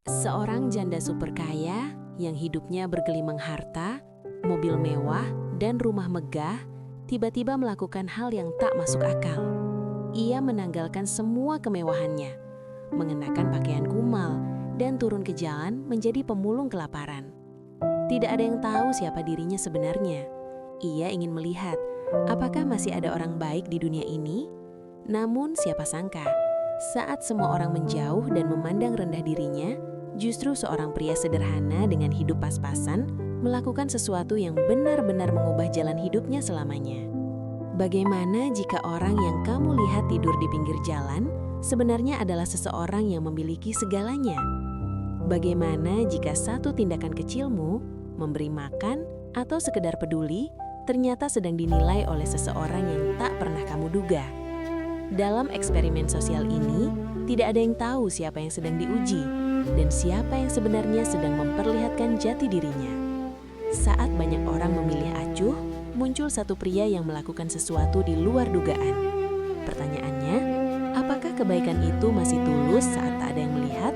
Seorang janda super kaya yang hidupnya bergelimang harta, mobil mewah, dan rumah megah, tiba-tiba melakukan hal yang tak masuk akal. Ia menanggalkan semua kemewahannya, mengenakan pakaian kumal, dan turun ke jalan menjadi pemulung kelaparan. Tidak ada yang tahu siapa dirinya sebenarnya. Ia ingin melihat apakah masih ada orang baik di dunia ini. Namun siapa sangka, saat semua orang menjauh dan memandang rendah dirinya, justru seorang pria sederhana dengan hidup pas-pasan melakukan sesuatu yang benar-benar mengubah jalan hidupnya selamanya. Bagaimana jika orang yang kamu lihat tidur di pinggir jalan sebenarnya adalah seseorang yang memiliki segalanya? Bagaimana jika satu tindakan kecilmu, memberi makan atau sekedar peduli, ternyata sedang dinilai oleh seseorang yang tak pernah kamu duga? Dalam eksperimen sosial ini, tidak ada yang tahu siapa yang sedang diuji dan siapa yang sebenarnya sedang memperlihatkan jati dirinya. Saat banyak orang memilih acuh, muncul satu pria yang melakukan sesuatu di luar dugaan. Pertanyaannya, apakah kebaikan itu masih tulus saat tak ada yang melihat?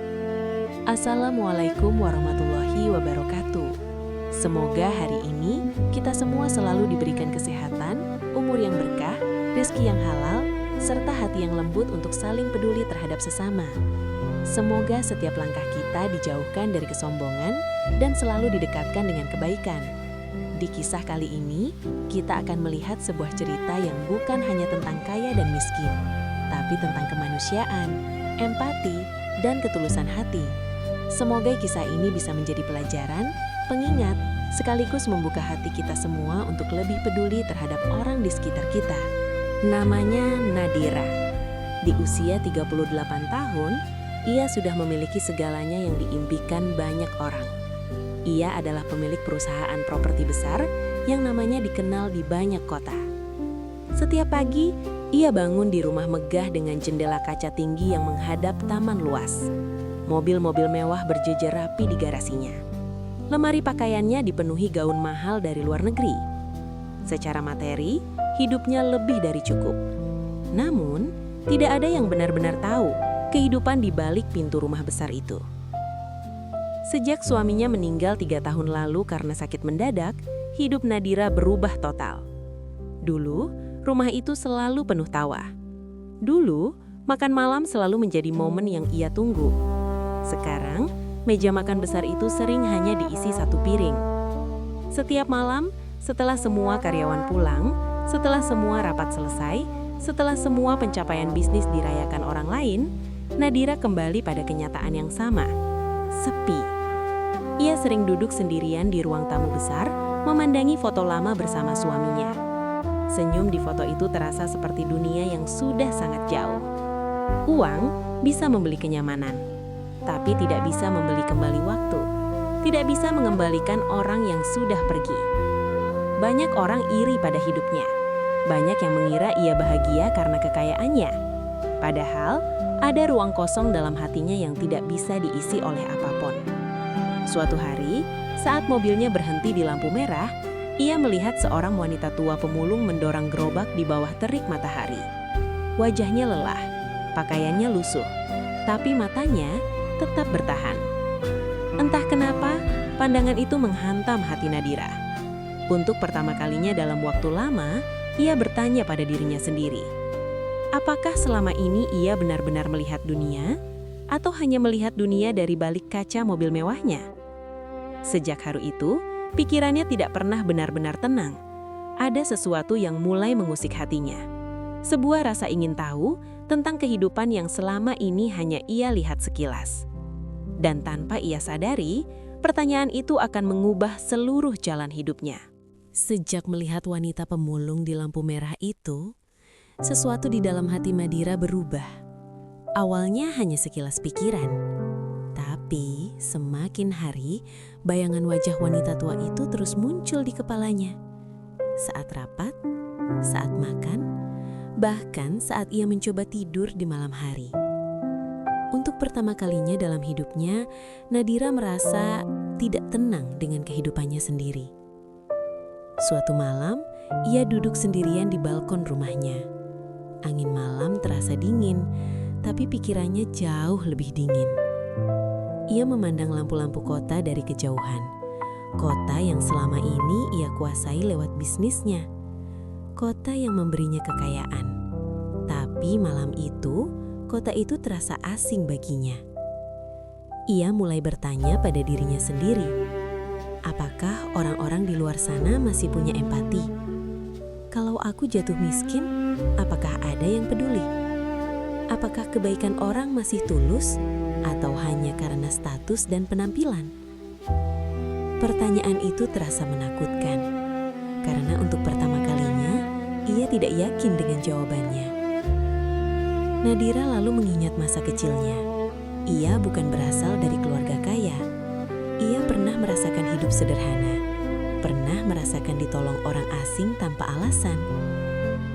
Assalamualaikum warahmatullahi wabarakatuh. Semoga hari ini kita semua selalu diberikan kesehatan, umur yang berkah, rezeki yang halal, serta hati yang lembut untuk saling peduli terhadap sesama. Semoga setiap langkah kita dijauhkan dari kesombongan dan selalu didekatkan dengan kebaikan. Di kisah kali ini, kita akan melihat sebuah cerita yang bukan hanya tentang kaya dan miskin, tapi tentang kemanusiaan, empati, dan ketulusan hati. Semoga kisah ini bisa menjadi pelajaran, pengingat, sekaligus membuka hati kita semua untuk lebih peduli terhadap orang di sekitar kita. Namanya Nadira. Di usia 38 tahun, ia sudah memiliki segalanya yang diimpikan banyak orang. Ia adalah pemilik perusahaan properti besar yang namanya dikenal di banyak kota. Setiap pagi, ia bangun di rumah megah dengan jendela kaca tinggi yang menghadap taman luas. Mobil-mobil mewah berjejer rapi di garasinya. Lemari pakaiannya dipenuhi gaun mahal dari luar negeri. Secara materi, hidupnya lebih dari cukup. Namun, tidak ada yang benar-benar tahu kehidupan di balik pintu rumah besar itu. Sejak suaminya meninggal 3 tahun lalu karena sakit mendadak, hidup Nadira berubah total. Dulu, rumah itu selalu penuh tawa. Dulu, makan malam selalu menjadi momen yang ia tunggu. Sekarang, meja makan besar itu sering hanya diisi satu piring. Setiap malam, setelah semua karyawan pulang, setelah semua rapat selesai, setelah semua pencapaian bisnis dirayakan orang lain, Nadira kembali pada kenyataan yang sama, sepi. Ia sering duduk sendirian di ruang tamu besar, memandangi foto lama bersama suaminya. Senyum di foto itu terasa seperti dunia yang sudah sangat jauh. Uang bisa membeli kenyamanan, tapi tidak bisa membeli kembali waktu. Tidak bisa mengembalikan orang yang sudah pergi. Banyak orang iri pada hidupnya. Banyak yang mengira ia bahagia karena kekayaannya. Padahal, ada ruang kosong dalam hatinya yang tidak bisa diisi oleh apapun. Suatu hari, saat mobilnya berhenti di lampu merah, ia melihat seorang wanita tua pemulung mendorong gerobak di bawah terik matahari. Wajahnya lelah, pakaiannya lusuh, tapi matanya tetap bertahan. Entah kenapa, pandangan itu menghantam hati Nadira. Untuk pertama kalinya dalam waktu lama, ia bertanya pada dirinya sendiri, apakah selama ini ia benar-benar melihat dunia, atau hanya melihat dunia dari balik kaca mobil mewahnya? Sejak hari itu, pikirannya tidak pernah benar-benar tenang. Ada sesuatu yang mulai mengusik hatinya. Sebuah rasa ingin tahu tentang kehidupan yang selama ini hanya ia lihat sekilas. Dan tanpa ia sadari, pertanyaan itu akan mengubah seluruh jalan hidupnya. Sejak melihat wanita pemulung di lampu merah itu, sesuatu di dalam hati Nadira berubah. Awalnya hanya sekilas pikiran, tapi semakin hari, bayangan wajah wanita tua itu terus muncul di kepalanya. Saat rapat, saat makan, bahkan saat ia mencoba tidur di malam hari. Untuk pertama kalinya dalam hidupnya, Nadira merasa tidak tenang dengan kehidupannya sendiri. Suatu malam, ia duduk sendirian di balkon rumahnya. Angin malam terasa dingin, tapi pikirannya jauh lebih dingin. Ia memandang lampu-lampu kota dari kejauhan. Kota yang selama ini ia kuasai lewat bisnisnya. Kota yang memberinya kekayaan. Tapi malam itu, kota itu terasa asing baginya. Ia mulai bertanya pada dirinya sendiri, apakah orang-orang di luar sana masih punya empati? Kalau aku jatuh miskin, apakah ada yang peduli? Apakah kebaikan orang masih tulus atau hanya karena status dan penampilan? Pertanyaan itu terasa menakutkan, karena untuk pertama kalinya ia tidak yakin dengan jawabannya. Nadira lalu mengingat masa kecilnya. Ia bukan berasal dari keluarga kaya. Ia pernah merasakan hidup sederhana, pernah merasakan ditolong orang asing tanpa alasan.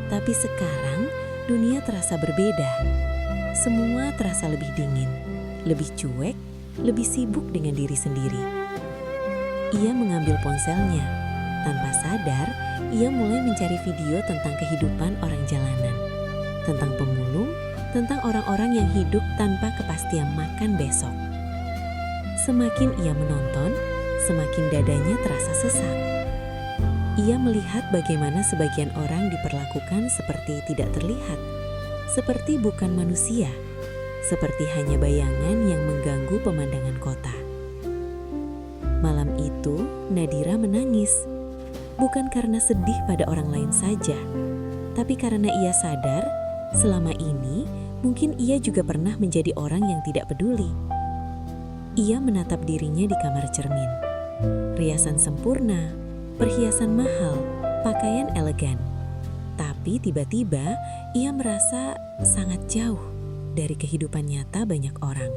Tapi sekarang dunia terasa berbeda. Semua terasa lebih dingin, lebih cuek, lebih sibuk dengan diri sendiri. Ia mengambil ponselnya. Tanpa sadar, ia mulai mencari video tentang kehidupan orang jalanan, tentang pemulung, tentang orang-orang yang hidup tanpa kepastian makan besok. Semakin ia menonton, semakin dadanya terasa sesak. Ia melihat bagaimana sebagian orang diperlakukan seperti tidak terlihat, seperti bukan manusia, seperti hanya bayangan yang mengganggu pemandangan kota. Malam itu, Nadira menangis, bukan karena sedih pada orang lain saja, tapi karena ia sadar selama ini mungkin ia juga pernah menjadi orang yang tidak peduli. Ia menatap dirinya di kamar cermin. Riasan sempurna, perhiasan mahal, pakaian elegan. Tapi tiba-tiba ia merasa sangat jauh dari kehidupan nyata banyak orang.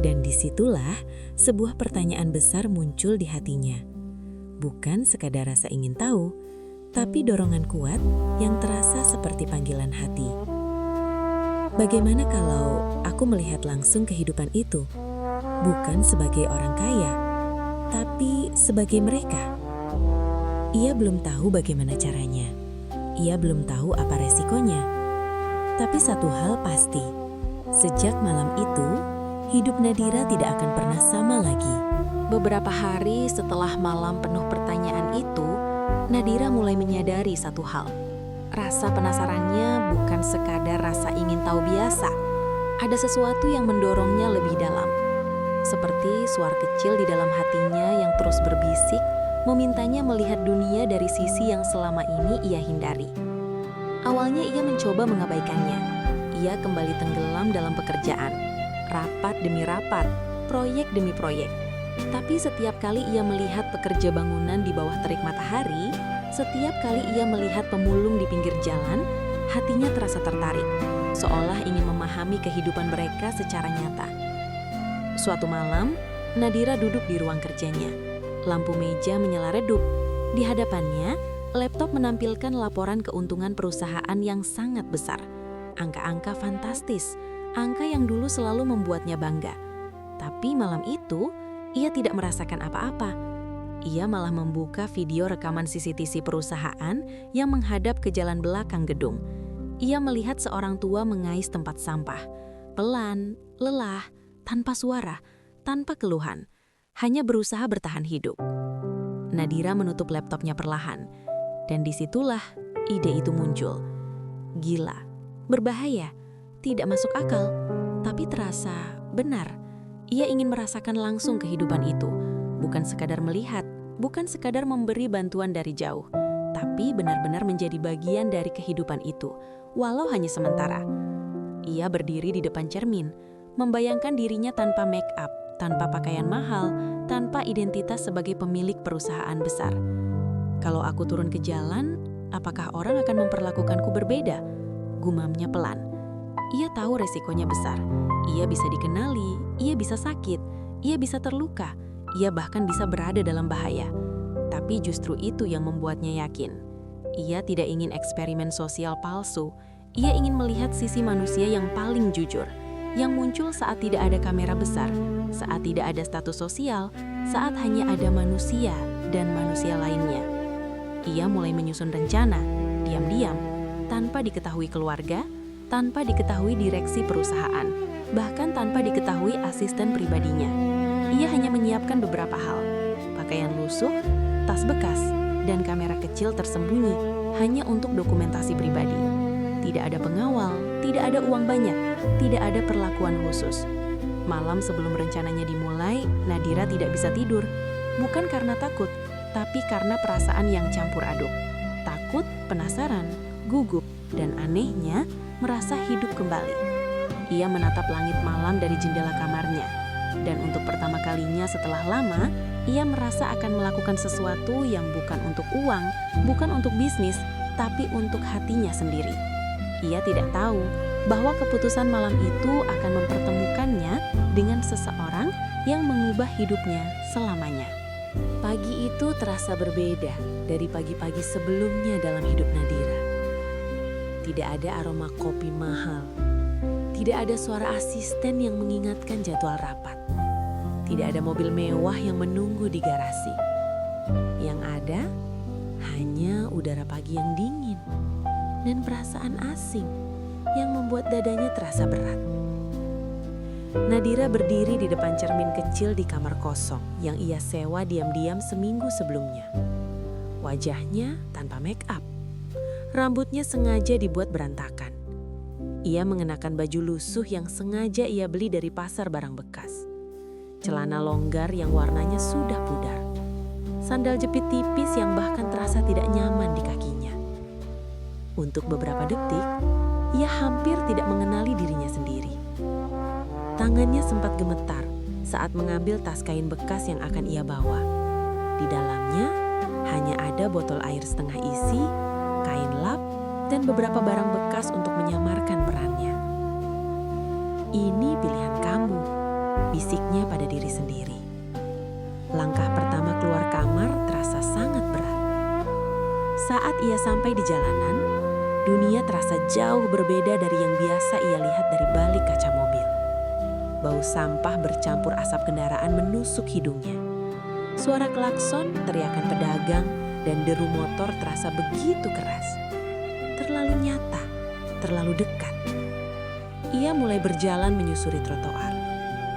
Dan disitulah sebuah pertanyaan besar muncul di hatinya. Bukan sekadar rasa ingin tahu, tapi dorongan kuat yang terasa seperti panggilan hati. Bagaimana kalau aku melihat langsung kehidupan itu? Bukan sebagai orang kaya, tapi sebagai mereka. Ia belum tahu bagaimana caranya. Ia belum tahu apa resikonya. Tapi satu hal pasti, sejak malam itu, hidup Nadira tidak akan pernah sama lagi. Beberapa hari setelah malam penuh pertanyaan itu, Nadira mulai menyadari satu hal. Rasa penasarannya bukan sekadar rasa ingin tahu biasa. Ada sesuatu yang mendorongnya lebih dalam. Seperti suara kecil di dalam hatinya yang terus berbisik, memintanya melihat dunia dari sisi yang selama ini ia hindari. Awalnya ia mencoba mengabaikannya. Ia kembali tenggelam dalam pekerjaan. Rapat demi rapat, proyek demi proyek. Tapi setiap kali ia melihat pekerja bangunan di bawah terik matahari, setiap kali ia melihat pemulung di pinggir jalan, hatinya terasa tertarik, seolah ingin memahami kehidupan mereka secara nyata. Suatu malam, Nadira duduk di ruang kerjanya. Lampu meja menyala redup. Di hadapannya, laptop menampilkan laporan keuntungan perusahaan yang sangat besar. Angka-angka fantastis, angka yang dulu selalu membuatnya bangga. Tapi malam itu, ia tidak merasakan apa-apa. Ia malah membuka video rekaman CCTV perusahaan yang menghadap ke jalan belakang gedung. Ia melihat seorang tua mengais tempat sampah. Pelan, lelah, tanpa suara, tanpa keluhan. Hanya berusaha bertahan hidup. Nadira menutup laptopnya perlahan. Dan disitulah ide itu muncul. Gila, berbahaya, tidak masuk akal, tapi terasa benar. Ia ingin merasakan langsung kehidupan itu, bukan sekadar melihat, bukan sekadar memberi bantuan dari jauh, tapi benar-benar menjadi bagian dari kehidupan itu, walau hanya sementara. Ia berdiri di depan cermin, membayangkan dirinya tanpa make up, tanpa pakaian mahal, tanpa identitas sebagai pemilik perusahaan besar. Kalau aku turun ke jalan, apakah orang akan memperlakukanku berbeda? Gumamnya pelan. Ia tahu resikonya besar. Ia bisa dikenali, ia bisa sakit, ia bisa terluka, ia bahkan bisa berada dalam bahaya. Tapi justru itu yang membuatnya yakin. Ia tidak ingin eksperimen sosial palsu. Ia ingin melihat sisi manusia yang paling jujur, yang muncul saat tidak ada kamera besar, saat tidak ada status sosial, saat hanya ada manusia dan manusia lainnya. Ia mulai menyusun rencana, diam-diam, tanpa diketahui keluarga, tanpa diketahui direksi perusahaan. bahkan tanpa diketahui asisten pribadinya. Ia hanya menyiapkan beberapa hal, pakaian lusuh, tas bekas, dan kamera kecil tersembunyi hanya untuk dokumentasi pribadi. Tidak ada pengawal, tidak ada uang banyak, tidak ada perlakuan khusus. Malam sebelum rencananya dimulai, Nadira tidak bisa tidur. Bukan karena takut, tapi karena perasaan yang campur aduk. Takut, penasaran, gugup, dan anehnya merasa hidup kembali. Ia menatap langit malam dari jendela kamarnya. Dan untuk pertama kalinya setelah lama, ia merasa akan melakukan sesuatu yang bukan untuk uang, bukan untuk bisnis, tapi untuk hatinya sendiri. Ia tidak tahu bahwa keputusan malam itu akan mempertemukannya dengan seseorang yang mengubah hidupnya selamanya. Pagi itu terasa berbeda dari pagi-pagi sebelumnya dalam hidup Nadira. Tidak ada aroma kopi mahal. Tidak ada suara asisten yang mengingatkan jadwal rapat. Tidak ada mobil mewah yang menunggu di garasi. Yang ada hanya udara pagi yang dingin dan perasaan asing yang membuat dadanya terasa berat. Nadira berdiri di depan cermin kecil di kamar kosong yang ia sewa diam-diam seminggu sebelumnya. Wajahnya tanpa make up. Rambutnya sengaja dibuat berantakan. Ia mengenakan baju lusuh yang sengaja ia beli dari pasar barang bekas. Celana longgar yang warnanya sudah pudar. Sandal jepit tipis yang bahkan terasa tidak nyaman di kakinya. Untuk beberapa detik, ia hampir tidak mengenali dirinya sendiri. Tangannya sempat gemetar saat mengambil tas kain bekas yang akan ia bawa. Di dalamnya hanya ada botol air setengah isi, kain lap, dan beberapa barang bekas untuk menyamarkan perannya. "Ini pilihan kamu," bisiknya pada diri sendiri. Langkah pertama keluar kamar terasa sangat berat. Saat ia sampai di jalanan, dunia terasa jauh berbeda dari yang biasa ia lihat dari balik kaca mobil. Bau sampah bercampur asap kendaraan menusuk hidungnya. Suara klakson, teriakan pedagang, dan deru motor terasa begitu keras. Terlalu nyata, terlalu dekat. Ia mulai berjalan menyusuri trotoar.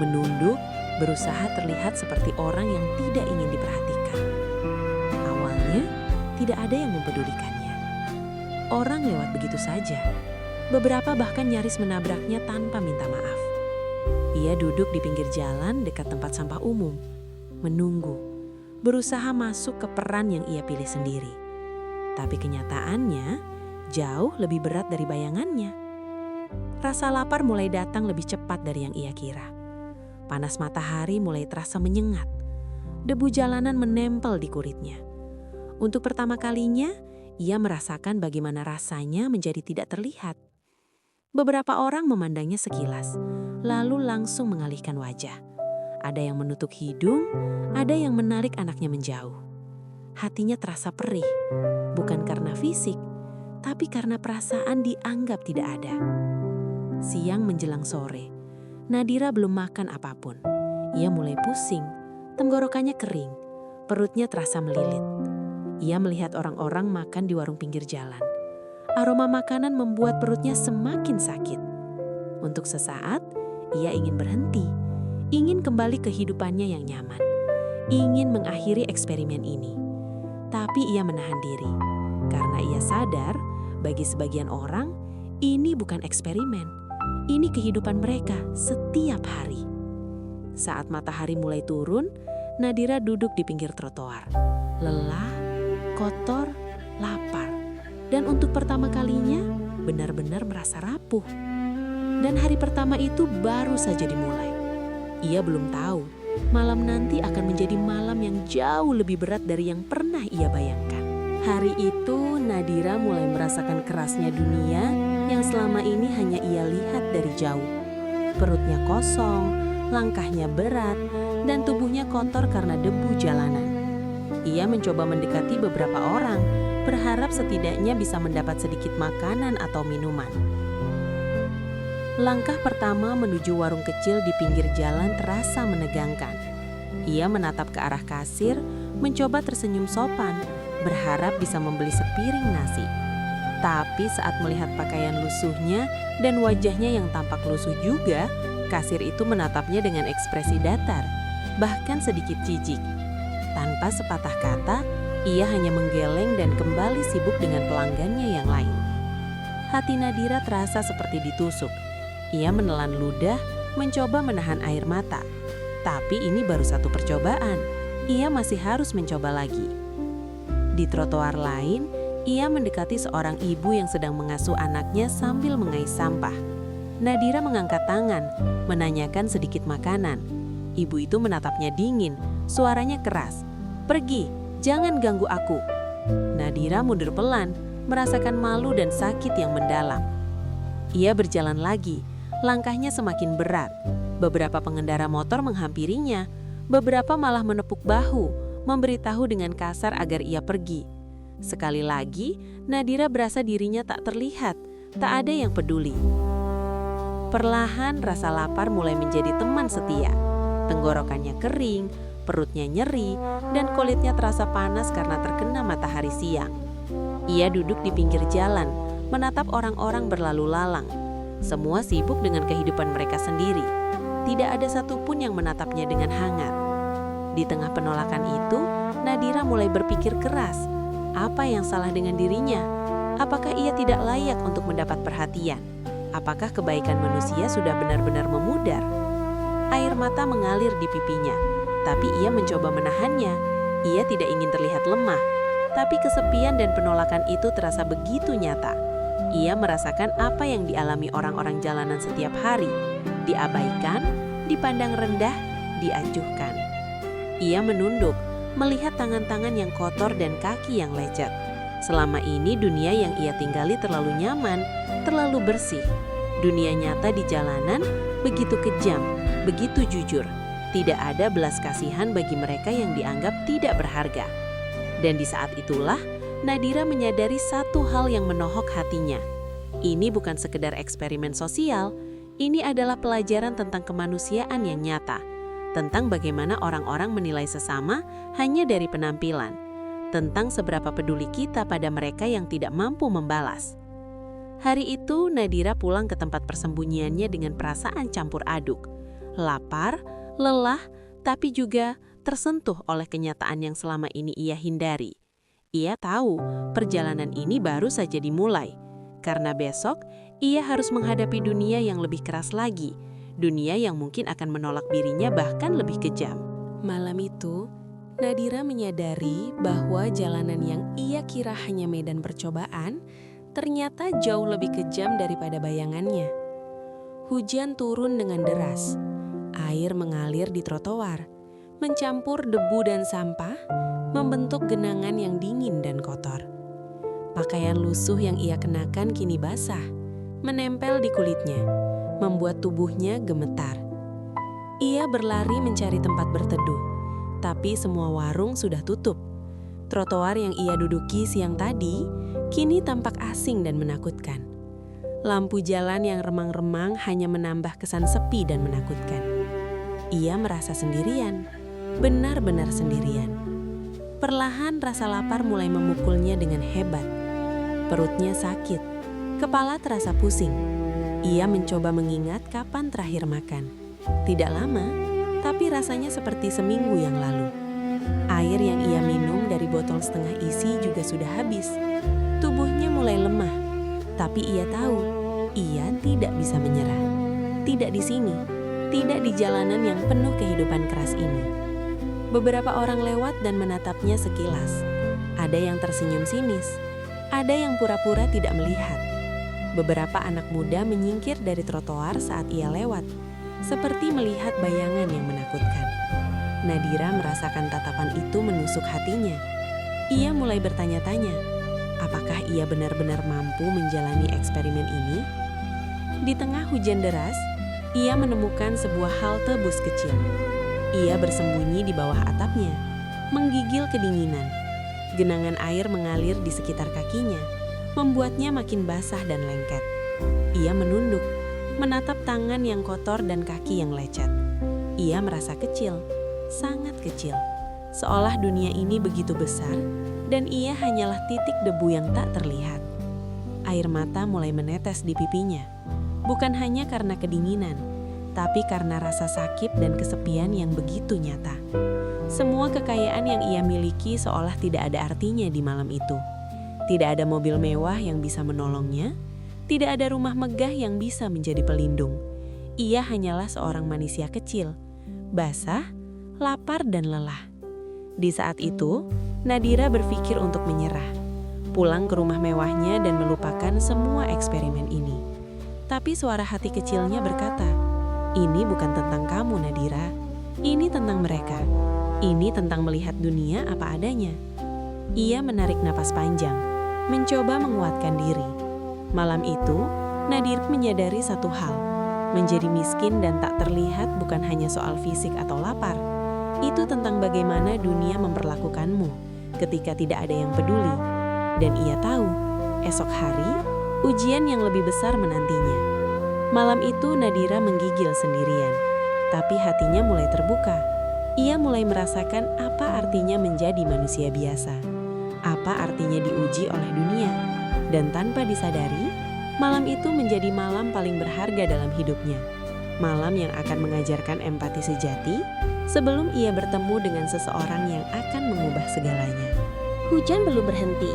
Menunduk, berusaha terlihat seperti orang yang tidak ingin diperhatikan. Awalnya, tidak ada yang mempedulikannya. Orang lewat begitu saja. Beberapa bahkan nyaris menabraknya tanpa minta maaf. Ia duduk di pinggir jalan dekat tempat sampah umum. Menunggu, berusaha masuk ke peran yang ia pilih sendiri. Tapi kenyataannya jauh lebih berat dari bayangannya. Rasa lapar mulai datang lebih cepat dari yang ia kira. Panas matahari mulai terasa menyengat. Debu jalanan menempel di kuritnya. Untuk pertama kalinya, ia merasakan bagaimana rasanya menjadi tidak terlihat. Beberapa orang memandangnya sekilas, lalu langsung mengalihkan wajah. Ada yang menutup hidung, ada yang menarik anaknya menjauh. Hatinya terasa perih, bukan karena fisik, tapi karena perasaan dianggap tidak ada. Siang menjelang sore, Nadira belum makan apapun. Ia mulai pusing, tenggorokannya kering, perutnya terasa melilit. Ia melihat orang-orang makan di warung pinggir jalan. Aroma makanan membuat perutnya semakin sakit. Untuk sesaat, ia ingin berhenti, ingin kembali ke kehidupannya yang nyaman, ingin mengakhiri eksperimen ini. Tapi ia menahan diri, karena ia sadar bagi sebagian orang, ini bukan eksperimen. Ini kehidupan mereka setiap hari. Saat matahari mulai turun, Nadira duduk di pinggir trotoar. Lelah, kotor, lapar. Dan untuk pertama kalinya, benar-benar merasa rapuh. Dan hari pertama itu baru saja dimulai. Ia belum tahu, malam nanti akan menjadi malam yang jauh lebih berat dari yang pernah ia bayangkan. Hari itu Nadira mulai merasakan kerasnya dunia yang selama ini hanya ia lihat dari jauh. Perutnya kosong, langkahnya berat, dan tubuhnya kotor karena debu jalanan. Ia mencoba mendekati beberapa orang, berharap setidaknya bisa mendapat sedikit makanan atau minuman. Langkah pertama menuju warung kecil di pinggir jalan terasa menegangkan. Ia menatap ke arah kasir, mencoba tersenyum sopan, berharap bisa membeli sepiring nasi. Tapi saat melihat pakaian lusuhnya dan wajahnya yang tampak lusuh juga, Kasir itu menatapnya dengan ekspresi datar, bahkan sedikit jijik. Tanpa sepatah kata, ia hanya menggeleng dan kembali sibuk dengan pelanggannya yang lain. Hati Nadira terasa seperti ditusuk. Ia menelan ludah, mencoba menahan air mata. Tapi ini baru satu percobaan. Ia masih harus mencoba lagi. Di trotoar lain, ia mendekati seorang ibu yang sedang mengasuh anaknya sambil mengais sampah. Nadira mengangkat tangan, menanyakan sedikit makanan. Ibu itu menatapnya dingin, suaranya keras. "Pergi, jangan ganggu aku." Nadira mundur pelan, merasakan malu dan sakit yang mendalam. Ia berjalan lagi, langkahnya semakin berat. Beberapa pengendara motor menghampirinya, beberapa malah menepuk bahu, memberitahu dengan kasar agar ia pergi. Sekali lagi, Nadira berasa dirinya tak terlihat, tak ada yang peduli. Perlahan rasa lapar mulai menjadi teman setia. Tenggorokannya kering, perutnya nyeri, dan kulitnya terasa panas karena terkena matahari siang. Ia duduk di pinggir jalan, menatap orang-orang berlalu lalang. Semua sibuk dengan kehidupan mereka sendiri. Tidak ada satupun yang menatapnya dengan hangat. Di tengah penolakan itu, Nadira mulai berpikir keras. Apa yang salah dengan dirinya? Apakah ia tidak layak untuk mendapat perhatian? Apakah kebaikan manusia sudah benar-benar memudar? Air mata mengalir di pipinya, tapi ia mencoba menahannya. Ia tidak ingin terlihat lemah, tapi kesepian dan penolakan itu terasa begitu nyata. Ia merasakan apa yang dialami orang-orang jalanan setiap hari. Diabaikan, dipandang rendah, diacuhkan. Ia menunduk, melihat tangan-tangan yang kotor dan kaki yang lecet. Selama ini dunia yang ia tinggali terlalu nyaman, terlalu bersih. Dunia nyata di jalanan begitu kejam, begitu jujur. Tidak ada belas kasihan bagi mereka yang dianggap tidak berharga. Dan di saat itulah, Nadira menyadari satu hal yang menohok hatinya. Ini bukan sekedar eksperimen sosial, ini adalah pelajaran tentang kemanusiaan yang nyata. Tentang bagaimana orang-orang menilai sesama hanya dari penampilan. Tentang seberapa peduli kita pada mereka yang tidak mampu membalas. Hari itu Nadira pulang ke tempat persembunyiannya dengan perasaan campur aduk. Lapar, lelah, tapi juga tersentuh oleh kenyataan yang selama ini ia hindari. Ia tahu perjalanan ini baru saja dimulai. Karena besok ia harus menghadapi dunia yang lebih keras lagi. Dunia yang mungkin akan menolak dirinya bahkan lebih kejam. Malam itu, Nadira menyadari bahwa jalanan yang ia kira hanya medan percobaan ternyata jauh lebih kejam daripada bayangannya. Hujan turun dengan deras. Air mengalir di trotoar, mencampur debu dan sampah, membentuk genangan yang dingin dan kotor. Pakaian lusuh yang ia kenakan kini basah, menempel di kulitnya, membuat tubuhnya gemetar. Ia berlari mencari tempat berteduh, tapi semua warung sudah tutup. Trotoar yang ia duduki siang tadi kini tampak asing dan menakutkan. Lampu jalan yang remang-remang hanya menambah kesan sepi dan menakutkan. Ia merasa sendirian, benar-benar sendirian. Perlahan rasa lapar mulai memukulnya dengan hebat. Perutnya sakit, kepala terasa pusing. Ia mencoba mengingat kapan terakhir makan. Tidak lama, tapi rasanya seperti seminggu yang lalu. Air yang ia minum dari botol setengah isi juga sudah habis. Tubuhnya mulai lemah, tapi ia tahu ia tidak bisa menyerah. Tidak di sini, tidak di jalanan yang penuh kehidupan keras ini. Beberapa orang lewat dan menatapnya sekilas. Ada yang tersenyum sinis, ada yang pura-pura tidak melihat. Beberapa anak muda menyingkir dari trotoar saat ia lewat, seperti melihat bayangan yang menakutkan. Nadira merasakan tatapan itu menusuk hatinya. Ia mulai bertanya-tanya, apakah ia benar-benar mampu menjalani eksperimen ini? Di tengah hujan deras, ia menemukan sebuah halte bus kecil. Ia bersembunyi di bawah atapnya, menggigil kedinginan. Genangan air mengalir di sekitar kakinya, membuatnya makin basah dan lengket. Ia menunduk, menatap tangan yang kotor dan kaki yang lecet. Ia merasa kecil, sangat kecil. Seolah dunia ini begitu besar dan ia hanyalah titik debu yang tak terlihat. Air mata mulai menetes di pipinya. Bukan hanya karena kedinginan, tetapi karena rasa sakit dan kesepian yang begitu nyata. Semua kekayaan yang ia miliki seolah tidak ada artinya di malam itu. Tidak ada mobil mewah yang bisa menolongnya, tidak ada rumah megah yang bisa menjadi pelindung. Ia hanyalah seorang manusia kecil, basah, lapar dan lelah. Di saat itu, Nadira berpikir untuk menyerah, pulang ke rumah mewahnya dan melupakan semua eksperimen ini. Tapi suara hati kecilnya berkata, "Ini bukan tentang kamu, Nadira. Ini tentang mereka. Ini tentang melihat dunia apa adanya." Ia menarik napas panjang, mencoba menguatkan diri. Malam itu, Nadira menyadari satu hal. Menjadi miskin dan tak terlihat bukan hanya soal fisik atau lapar. Itu tentang bagaimana dunia memperlakukanmu ketika tidak ada yang peduli. Dan ia tahu, esok hari, ujian yang lebih besar menantinya. Malam itu Nadira menggigil sendirian, tapi hatinya mulai terbuka. Ia mulai merasakan apa artinya menjadi manusia biasa, apa artinya diuji oleh dunia. Dan tanpa disadari, malam itu menjadi malam paling berharga dalam hidupnya. Malam yang akan mengajarkan empati sejati sebelum ia bertemu dengan seseorang yang akan mengubah segalanya. Hujan belum berhenti.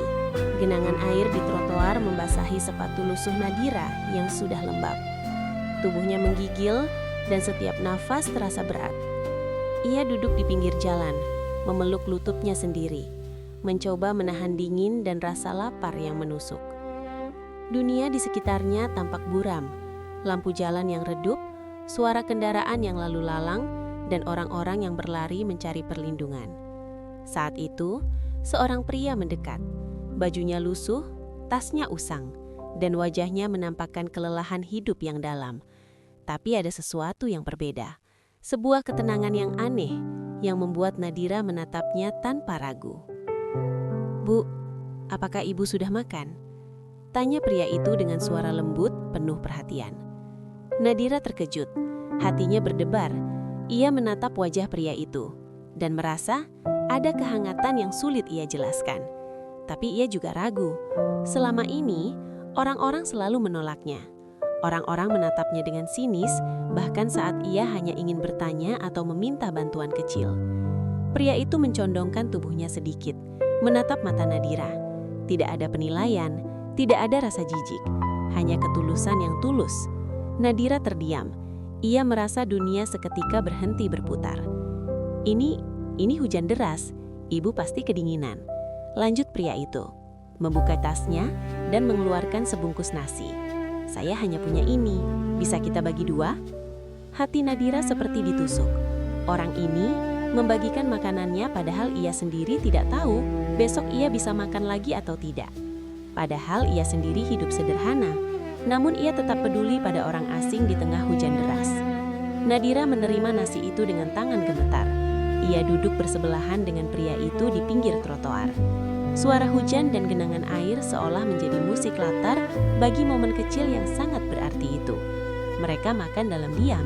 Genangan air di trotoar membasahi sepatu lusuh Nadira yang sudah lembab. Tubuhnya menggigil dan setiap nafas terasa berat. Ia duduk di pinggir jalan, memeluk lututnya sendiri, mencoba menahan dingin dan rasa lapar yang menusuk. Dunia di sekitarnya tampak buram, lampu jalan yang redup, suara kendaraan yang lalu lalang, dan orang-orang yang berlari mencari perlindungan. Saat itu, seorang pria mendekat. Bajunya lusuh, tasnya usang, dan wajahnya menampakkan kelelahan hidup yang dalam. Tapi ada sesuatu yang berbeda. Sebuah ketenangan yang aneh yang membuat Nadira menatapnya tanpa ragu. "Bu, apakah ibu sudah makan?" tanya pria itu dengan suara lembut penuh perhatian. Nadira terkejut, hatinya berdebar. Ia menatap wajah pria itu dan merasa ada kehangatan yang sulit ia jelaskan. Tapi ia juga ragu. Selama ini, orang-orang selalu menolaknya. Orang-orang menatapnya dengan sinis, bahkan saat ia hanya ingin bertanya atau meminta bantuan kecil. Pria itu mencondongkan tubuhnya sedikit, menatap mata Nadira. Tidak ada penilaian, tidak ada rasa jijik, hanya ketulusan yang tulus. Nadira terdiam. Ia merasa dunia seketika berhenti berputar. Ini hujan deras, ibu pasti kedinginan. Lanjut pria itu, membuka tasnya dan mengeluarkan sebungkus nasi. "Saya hanya punya ini, bisa kita bagi 2?" Hati Nadira seperti ditusuk. Orang ini membagikan makanannya padahal ia sendiri tidak tahu besok ia bisa makan lagi atau tidak. Padahal ia sendiri hidup sederhana, namun ia tetap peduli pada orang asing di tengah hujan deras. Nadira menerima nasi itu dengan tangan gemetar. Ia duduk bersebelahan dengan pria itu di pinggir trotoar. Suara hujan dan genangan air seolah menjadi musik latar bagi momen kecil yang sangat berarti itu. Mereka makan dalam diam,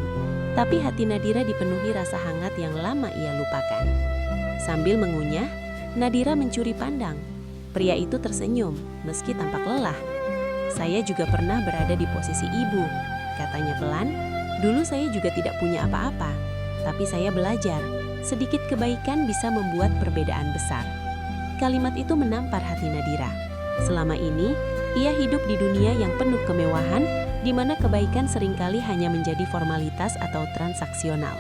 tapi hati Nadira dipenuhi rasa hangat yang lama ia lupakan. Sambil mengunyah, Nadira mencuri pandang. Pria itu tersenyum, meski tampak lelah. "Saya juga pernah berada di posisi ibu," katanya pelan. "Dulu saya juga tidak punya apa-apa, tapi saya belajar, sedikit kebaikan bisa membuat perbedaan besar." Kalimat itu menampar hati Nadira. Selama ini, ia hidup di dunia yang penuh kemewahan, di mana kebaikan seringkali hanya menjadi formalitas atau transaksional.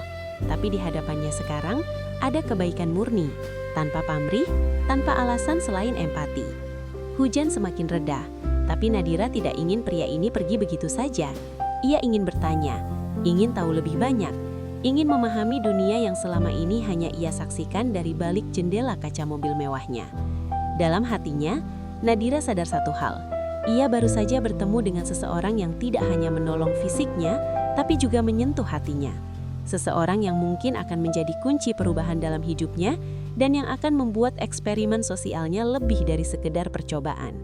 Tapi di hadapannya sekarang, ada kebaikan murni, tanpa pamrih, tanpa alasan selain empati. Hujan semakin reda, tapi Nadira tidak ingin pria ini pergi begitu saja. Ia ingin bertanya, ingin tahu lebih banyak, ingin memahami dunia yang selama ini hanya ia saksikan dari balik jendela kaca mobil mewahnya. Dalam hatinya, Nadira sadar satu hal. Ia baru saja bertemu dengan seseorang yang tidak hanya menolong fisiknya, tapi juga menyentuh hatinya. Seseorang yang mungkin akan menjadi kunci perubahan dalam hidupnya dan yang akan membuat eksperimen sosialnya lebih dari sekedar percobaan.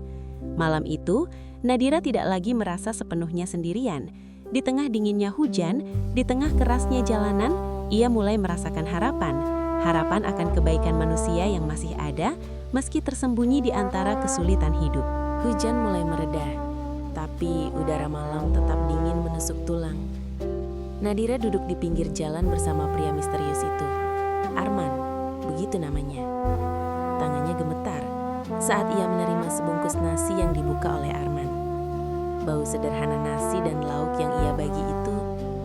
Malam itu, Nadira tidak lagi merasa sepenuhnya sendirian. Di tengah dinginnya hujan, di tengah kerasnya jalanan, ia mulai merasakan harapan. Harapan akan kebaikan manusia yang masih ada, meski tersembunyi di antara kesulitan hidup. Hujan mulai mereda, tapi udara malam tetap dingin menusuk tulang. Nadira duduk di pinggir jalan bersama pria misterius itu. Arman, begitu namanya. Tangannya gemetar saat ia menerima sebungkus nasi yang dibuka oleh Arman. Bau sederhana nasi dan lauk yang ia bagi itu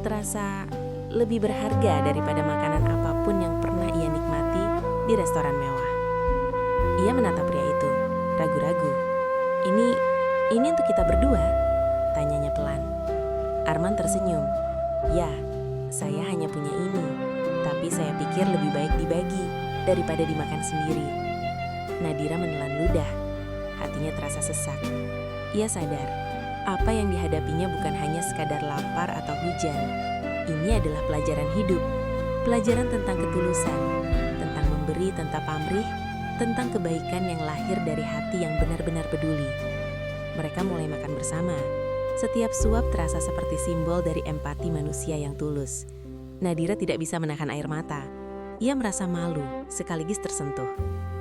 terasa lebih berharga daripada makanan apapun yang pernah ia nikmati di restoran mewah. Ia menatap pria itu, ragu-ragu. Ini untuk kita berdua? Tanyanya pelan. Arman tersenyum. Ya, saya hanya punya ini, tapi saya pikir lebih baik dibagi daripada dimakan sendiri. Nadira menelan ludah, hatinya terasa sesak. Ia sadar, apa yang dihadapinya bukan hanya sekadar lapar atau hujan. Ini adalah pelajaran hidup, pelajaran tentang ketulusan, tentang memberi tanpa pamrih, tentang kebaikan yang lahir dari hati yang benar-benar peduli. Mereka mulai makan bersama. Setiap suap terasa seperti simbol dari empati manusia yang tulus. Nadira tidak bisa menahan air mata. Ia merasa malu, sekaligus tersentuh.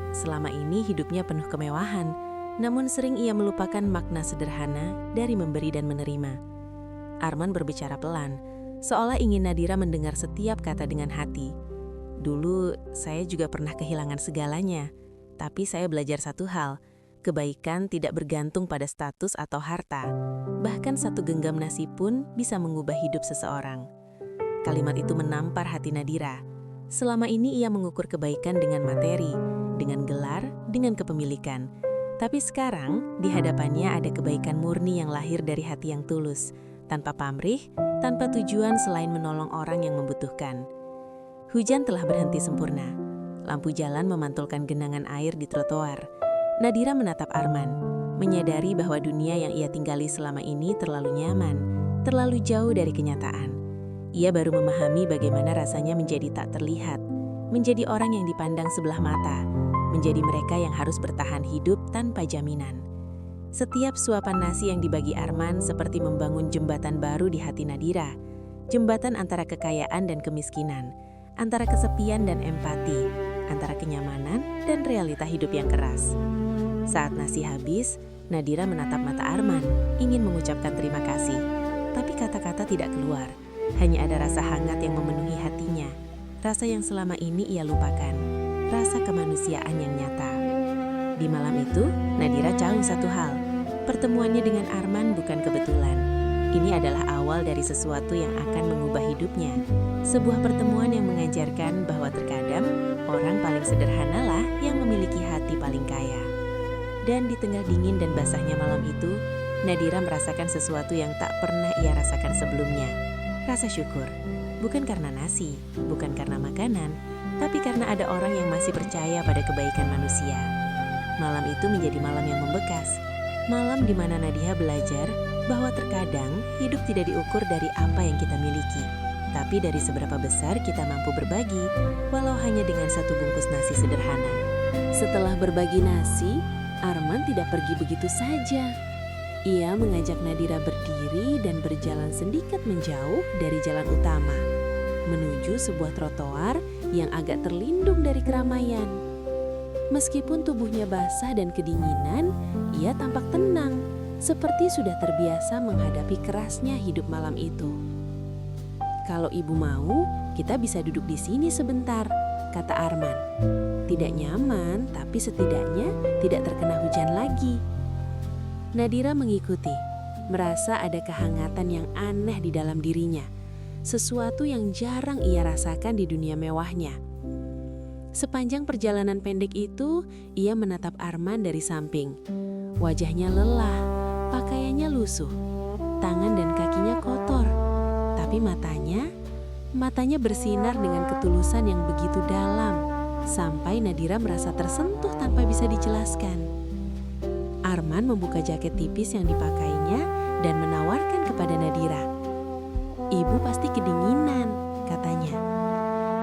Selama ini hidupnya penuh kemewahan, namun sering ia melupakan makna sederhana dari memberi dan menerima. Arman berbicara pelan, seolah ingin Nadira mendengar setiap kata dengan hati. Dulu saya juga pernah kehilangan segalanya, tapi saya belajar satu hal. Kebaikan tidak bergantung pada status atau harta. Bahkan satu genggam nasi pun bisa mengubah hidup seseorang. Kalimat itu menampar hati Nadira. Selama ini ia mengukur kebaikan dengan materi, dengan gelar, dengan kepemilikan. Tapi sekarang di hadapannya ada kebaikan murni yang lahir dari hati yang tulus, tanpa pamrih, tanpa tujuan selain menolong orang yang membutuhkan. Hujan telah berhenti sempurna. Lampu jalan memantulkan genangan air di trotoar. Nadira menatap Arman, menyadari bahwa dunia yang ia tinggali selama ini terlalu nyaman, terlalu jauh dari kenyataan. Ia baru memahami bagaimana rasanya menjadi tak terlihat, menjadi orang yang dipandang sebelah mata, menjadi mereka yang harus bertahan hidup tanpa jaminan. Setiap suapan nasi yang dibagi Arman seperti membangun jembatan baru di hati Nadira, jembatan antara kekayaan dan kemiskinan, antara kesepian dan empati, antara kenyamanan dan realita hidup yang keras. Saat nasi habis, Nadira menatap mata Arman, ingin mengucapkan terima kasih. Tapi kata-kata tidak keluar, hanya ada rasa hangat yang memenuhi hatinya. Rasa yang selama ini ia lupakan, rasa kemanusiaan yang nyata. Di malam itu, Nadira tahu satu hal, pertemuannya dengan Arman bukan kebetulan. Ini adalah awal dari sesuatu yang akan mengubah hidupnya. Sebuah pertemuan yang mengajarkan bahwa terkadang orang paling sederhanalah yang memiliki hati paling kaya. Dan di tengah dingin dan basahnya malam itu, Nadira merasakan sesuatu yang tak pernah ia rasakan sebelumnya. Rasa syukur, bukan karena nasi, bukan karena makanan, tapi karena ada orang yang masih percaya pada kebaikan manusia. Malam itu menjadi malam yang membekas. Malam di mana Nadia belajar bahwa terkadang hidup tidak diukur dari apa yang kita miliki, tapi dari seberapa besar kita mampu berbagi, walau hanya dengan satu bungkus nasi sederhana. Setelah berbagi nasi, Arman tidak pergi begitu saja. Ia mengajak Nadira berdiri dan berjalan sedikit menjauh dari jalan utama, menuju sebuah trotoar yang agak terlindung dari keramaian. Meskipun tubuhnya basah dan kedinginan, ia tampak tenang, seperti sudah terbiasa menghadapi kerasnya hidup malam itu. "Kalau ibu mau, kita bisa duduk di sini sebentar," kata Arman. "Tidak nyaman, tapi setidaknya tidak terkena hujan lagi." Nadira mengikuti, merasa ada kehangatan yang aneh di dalam dirinya, sesuatu yang jarang ia rasakan di dunia mewahnya. Sepanjang perjalanan pendek itu, ia menatap Arman dari samping. Wajahnya lelah, pakaiannya lusuh, tangan dan kakinya kotor, tapi matanya bersinar dengan ketulusan yang begitu dalam, sampai Nadira merasa tersentuh tanpa bisa dijelaskan. Arman membuka jaket tipis yang dipakainya dan menawarkan kepada Nadira. "Ibu pasti kedinginan," katanya.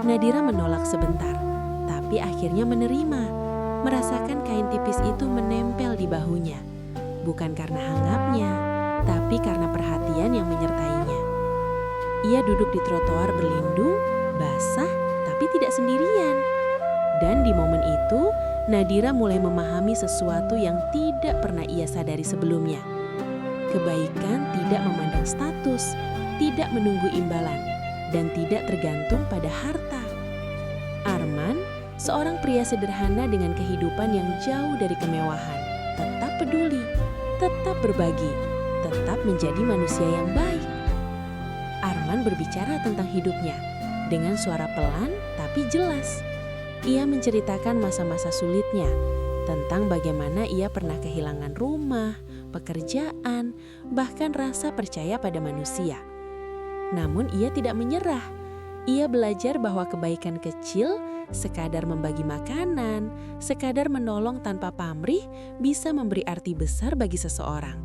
Nadira menolak sebentar, tapi akhirnya menerima, merasakan kain tipis itu menempel di bahunya. Bukan karena hangatnya, tapi karena perhatian yang menyertainya. Ia duduk di trotoar berlindung, basah, tapi tidak sendirian. Dan di momen itu, Nadira mulai memahami sesuatu yang tidak pernah ia sadari sebelumnya. Kebaikan tidak memandang status, tidak menunggu imbalan, dan tidak tergantung pada harta. Arman, seorang pria sederhana dengan kehidupan yang jauh dari kemewahan, tetap peduli, tetap berbagi, tetap menjadi manusia yang baik. Arman berbicara tentang hidupnya dengan suara pelan tapi jelas. Ia menceritakan masa-masa sulitnya, tentang bagaimana ia pernah kehilangan rumah, pekerjaan, bahkan rasa percaya pada manusia. Namun ia tidak menyerah. Ia belajar bahwa kebaikan kecil, sekadar membagi makanan, sekadar menolong tanpa pamrih, bisa memberi arti besar bagi seseorang.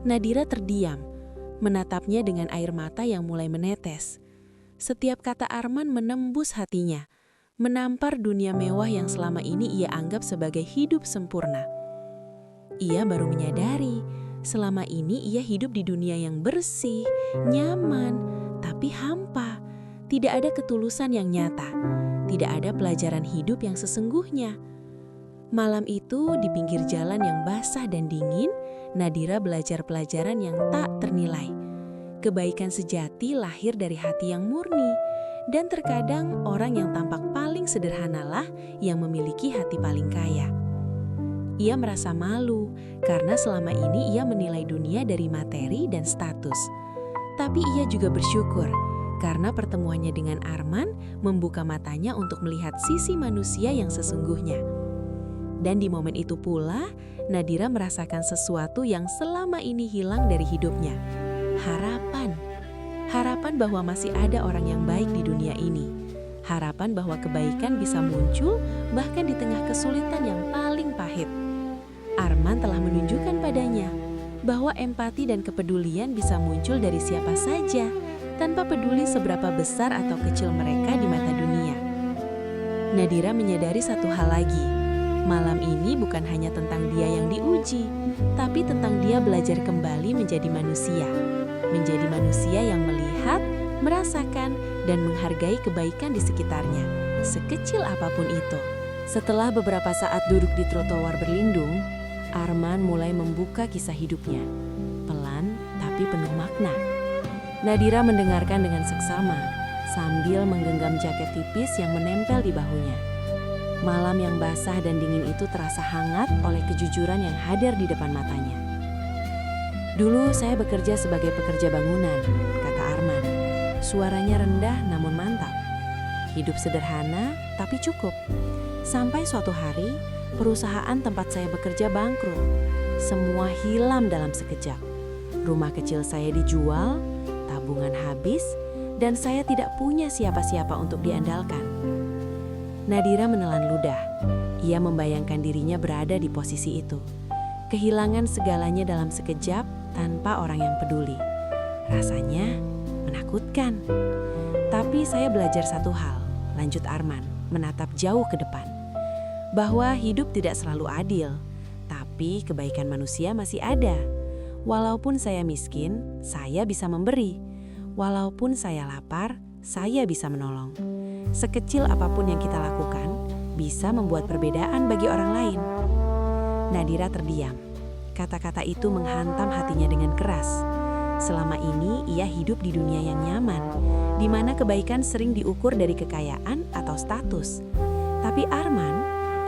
Nadira terdiam, menatapnya dengan air mata yang mulai menetes. Setiap kata Arman menembus hatinya, menampar dunia mewah yang selama ini ia anggap sebagai hidup sempurna. Ia baru menyadari, selama ini ia hidup di dunia yang bersih, nyaman, tapi hampa. Tidak ada ketulusan yang nyata, tidak ada pelajaran hidup yang sesungguhnya. Malam itu, di pinggir jalan yang basah dan dingin, Nadira belajar pelajaran yang tak ternilai. Kebaikan sejati lahir dari hati yang murni, dan terkadang orang yang tampak paling sederhanalah yang memiliki hati paling kaya. Ia merasa malu karena selama ini ia menilai dunia dari materi dan status. Tapi ia juga bersyukur karena pertemuannya dengan Arman membuka matanya untuk melihat sisi manusia yang sesungguhnya. Dan di momen itu pula, Nadira merasakan sesuatu yang selama ini hilang dari hidupnya. Harapan. Harapan bahwa masih ada orang yang baik di dunia ini. Harapan bahwa kebaikan bisa muncul bahkan di tengah kesulitan yang paling pahit. Arman telah menunjukkan padanya bahwa empati dan kepedulian bisa muncul dari siapa saja, tanpa peduli seberapa besar atau kecil mereka di mata dunia. Nadira menyadari satu hal lagi. Malam ini bukan hanya tentang dia yang diuji, tapi tentang dia belajar kembali menjadi manusia. Menjadi manusia yang melihat, merasakan, dan menghargai kebaikan di sekitarnya, sekecil apapun itu. Setelah beberapa saat duduk di trotoar berlindung, Arman mulai membuka kisah hidupnya, pelan tapi penuh makna. Nadira mendengarkan dengan seksama, sambil menggenggam jaket tipis yang menempel di bahunya. Malam yang basah dan dingin itu terasa hangat oleh kejujuran yang hadir di depan matanya. "Dulu saya bekerja sebagai pekerja bangunan," kata Arman. Suaranya rendah namun mantap. Hidup sederhana tapi cukup. Sampai suatu hari, perusahaan tempat saya bekerja bangkrut. Semua hilang dalam sekejap. Rumah kecil saya dijual, tabungan habis, dan saya tidak punya siapa-siapa untuk diandalkan. Nadira menelan ludah. Ia membayangkan dirinya berada di posisi itu. Kehilangan segalanya dalam sekejap tanpa orang yang peduli. Rasanya menakutkan. Tapi saya belajar satu hal, lanjut Arman, menatap jauh ke depan. Bahwa hidup tidak selalu adil, tapi kebaikan manusia masih ada. Walaupun saya miskin, saya bisa memberi. Walaupun saya lapar, saya bisa menolong. Sekecil apapun yang kita lakukan, bisa membuat perbedaan bagi orang lain. Nadira terdiam. Kata-kata itu menghantam hatinya dengan keras. Selama ini ia hidup di dunia yang nyaman, di mana kebaikan sering diukur dari kekayaan atau status. Tapi Arman,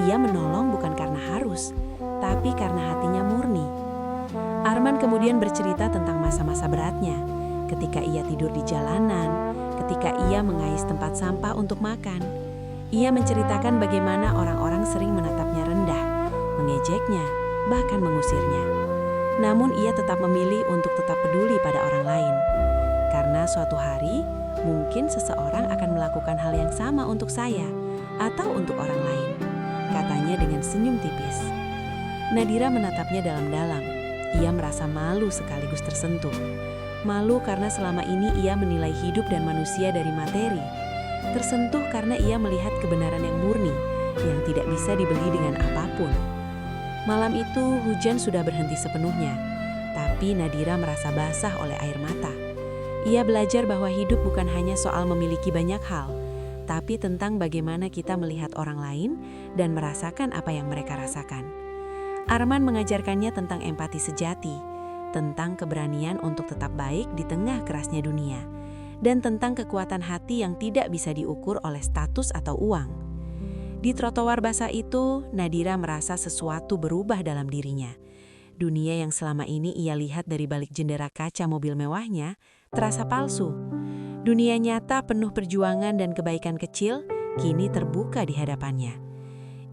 ia menolong bukan karena harus, tapi karena hatinya murni. Arman kemudian bercerita tentang masa-masa beratnya, ketika ia tidur di jalanan, ketika ia mengais tempat sampah untuk makan. Ia menceritakan bagaimana orang-orang sering menatapnya rendah, mengejeknya, bahkan mengusirnya. Namun ia tetap memilih untuk tetap peduli pada orang lain. Karena suatu hari, mungkin seseorang akan melakukan hal yang sama untuk saya atau untuk orang lain, katanya dengan senyum tipis. Nadira menatapnya dalam-dalam. Ia merasa malu sekaligus tersentuh. Malu karena selama ini ia menilai hidup dan manusia dari materi. Tersentuh karena ia melihat kebenaran yang murni, yang tidak bisa dibeli dengan apapun. Malam itu hujan sudah berhenti sepenuhnya, tapi Nadira merasa basah oleh air mata. Ia belajar bahwa hidup bukan hanya soal memiliki banyak hal, tapi tentang bagaimana kita melihat orang lain dan merasakan apa yang mereka rasakan. Arman mengajarkannya tentang empati sejati, tentang keberanian untuk tetap baik di tengah kerasnya dunia, dan tentang kekuatan hati yang tidak bisa diukur oleh status atau uang. Di trotoar basah itu, Nadira merasa sesuatu berubah dalam dirinya. Dunia yang selama ini ia lihat dari balik jendela kaca mobil mewahnya terasa palsu. Dunia nyata penuh perjuangan dan kebaikan kecil kini terbuka di hadapannya.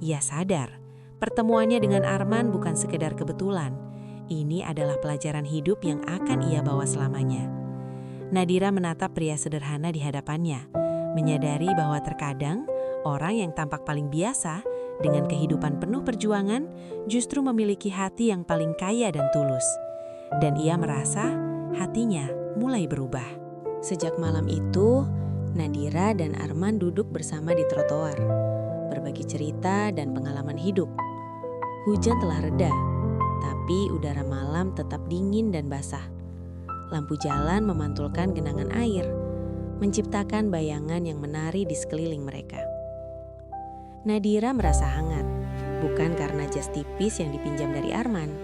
Ia sadar, pertemuannya dengan Arman bukan sekedar kebetulan. Ini adalah pelajaran hidup yang akan ia bawa selamanya. Nadira menatap pria sederhana di hadapannya, menyadari bahwa terkadang orang yang tampak paling biasa dengan kehidupan penuh perjuangan justru memiliki hati yang paling kaya dan tulus. Dan ia merasa hatinya mulai berubah. Sejak malam itu, Nadira dan Arman duduk bersama di trotoar, berbagi cerita dan pengalaman hidup. Hujan telah reda, tapi udara malam tetap dingin dan basah. Lampu jalan memantulkan genangan air, menciptakan bayangan yang menari di sekeliling mereka. Nadira merasa hangat, bukan karena jas tipis yang dipinjam dari Arman,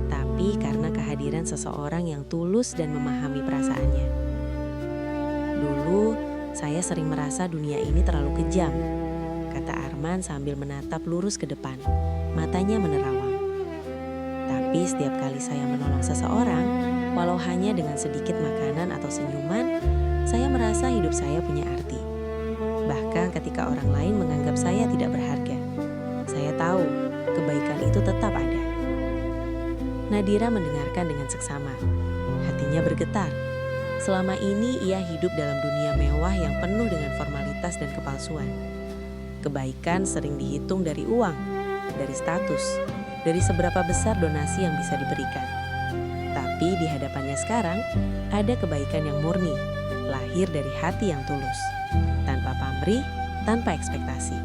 tapi karena kehadiran seseorang yang tulus dan memahami perasaannya. Dulu, saya sering merasa dunia ini terlalu kejam, kata Arman sambil menatap lurus ke depan, matanya menerawang. Tapi setiap kali saya menolong seseorang, walau hanya dengan sedikit makanan atau senyuman, saya merasa hidup saya punya arti. Bahkan ketika orang lain menganggap saya tidak berharga, saya tahu kebaikan itu tetap ada. Nadira mendengarkan dengan seksama. Hatinya bergetar. Selama ini ia hidup dalam dunia mewah yang penuh dengan formalitas dan kepalsuan. Kebaikan sering dihitung dari uang, dari status, dari seberapa besar donasi yang bisa diberikan. Tapi di hadapannya sekarang, ada kebaikan yang murni, lahir dari hati yang tulus, tanpa pamrih, tanpa ekspektasi.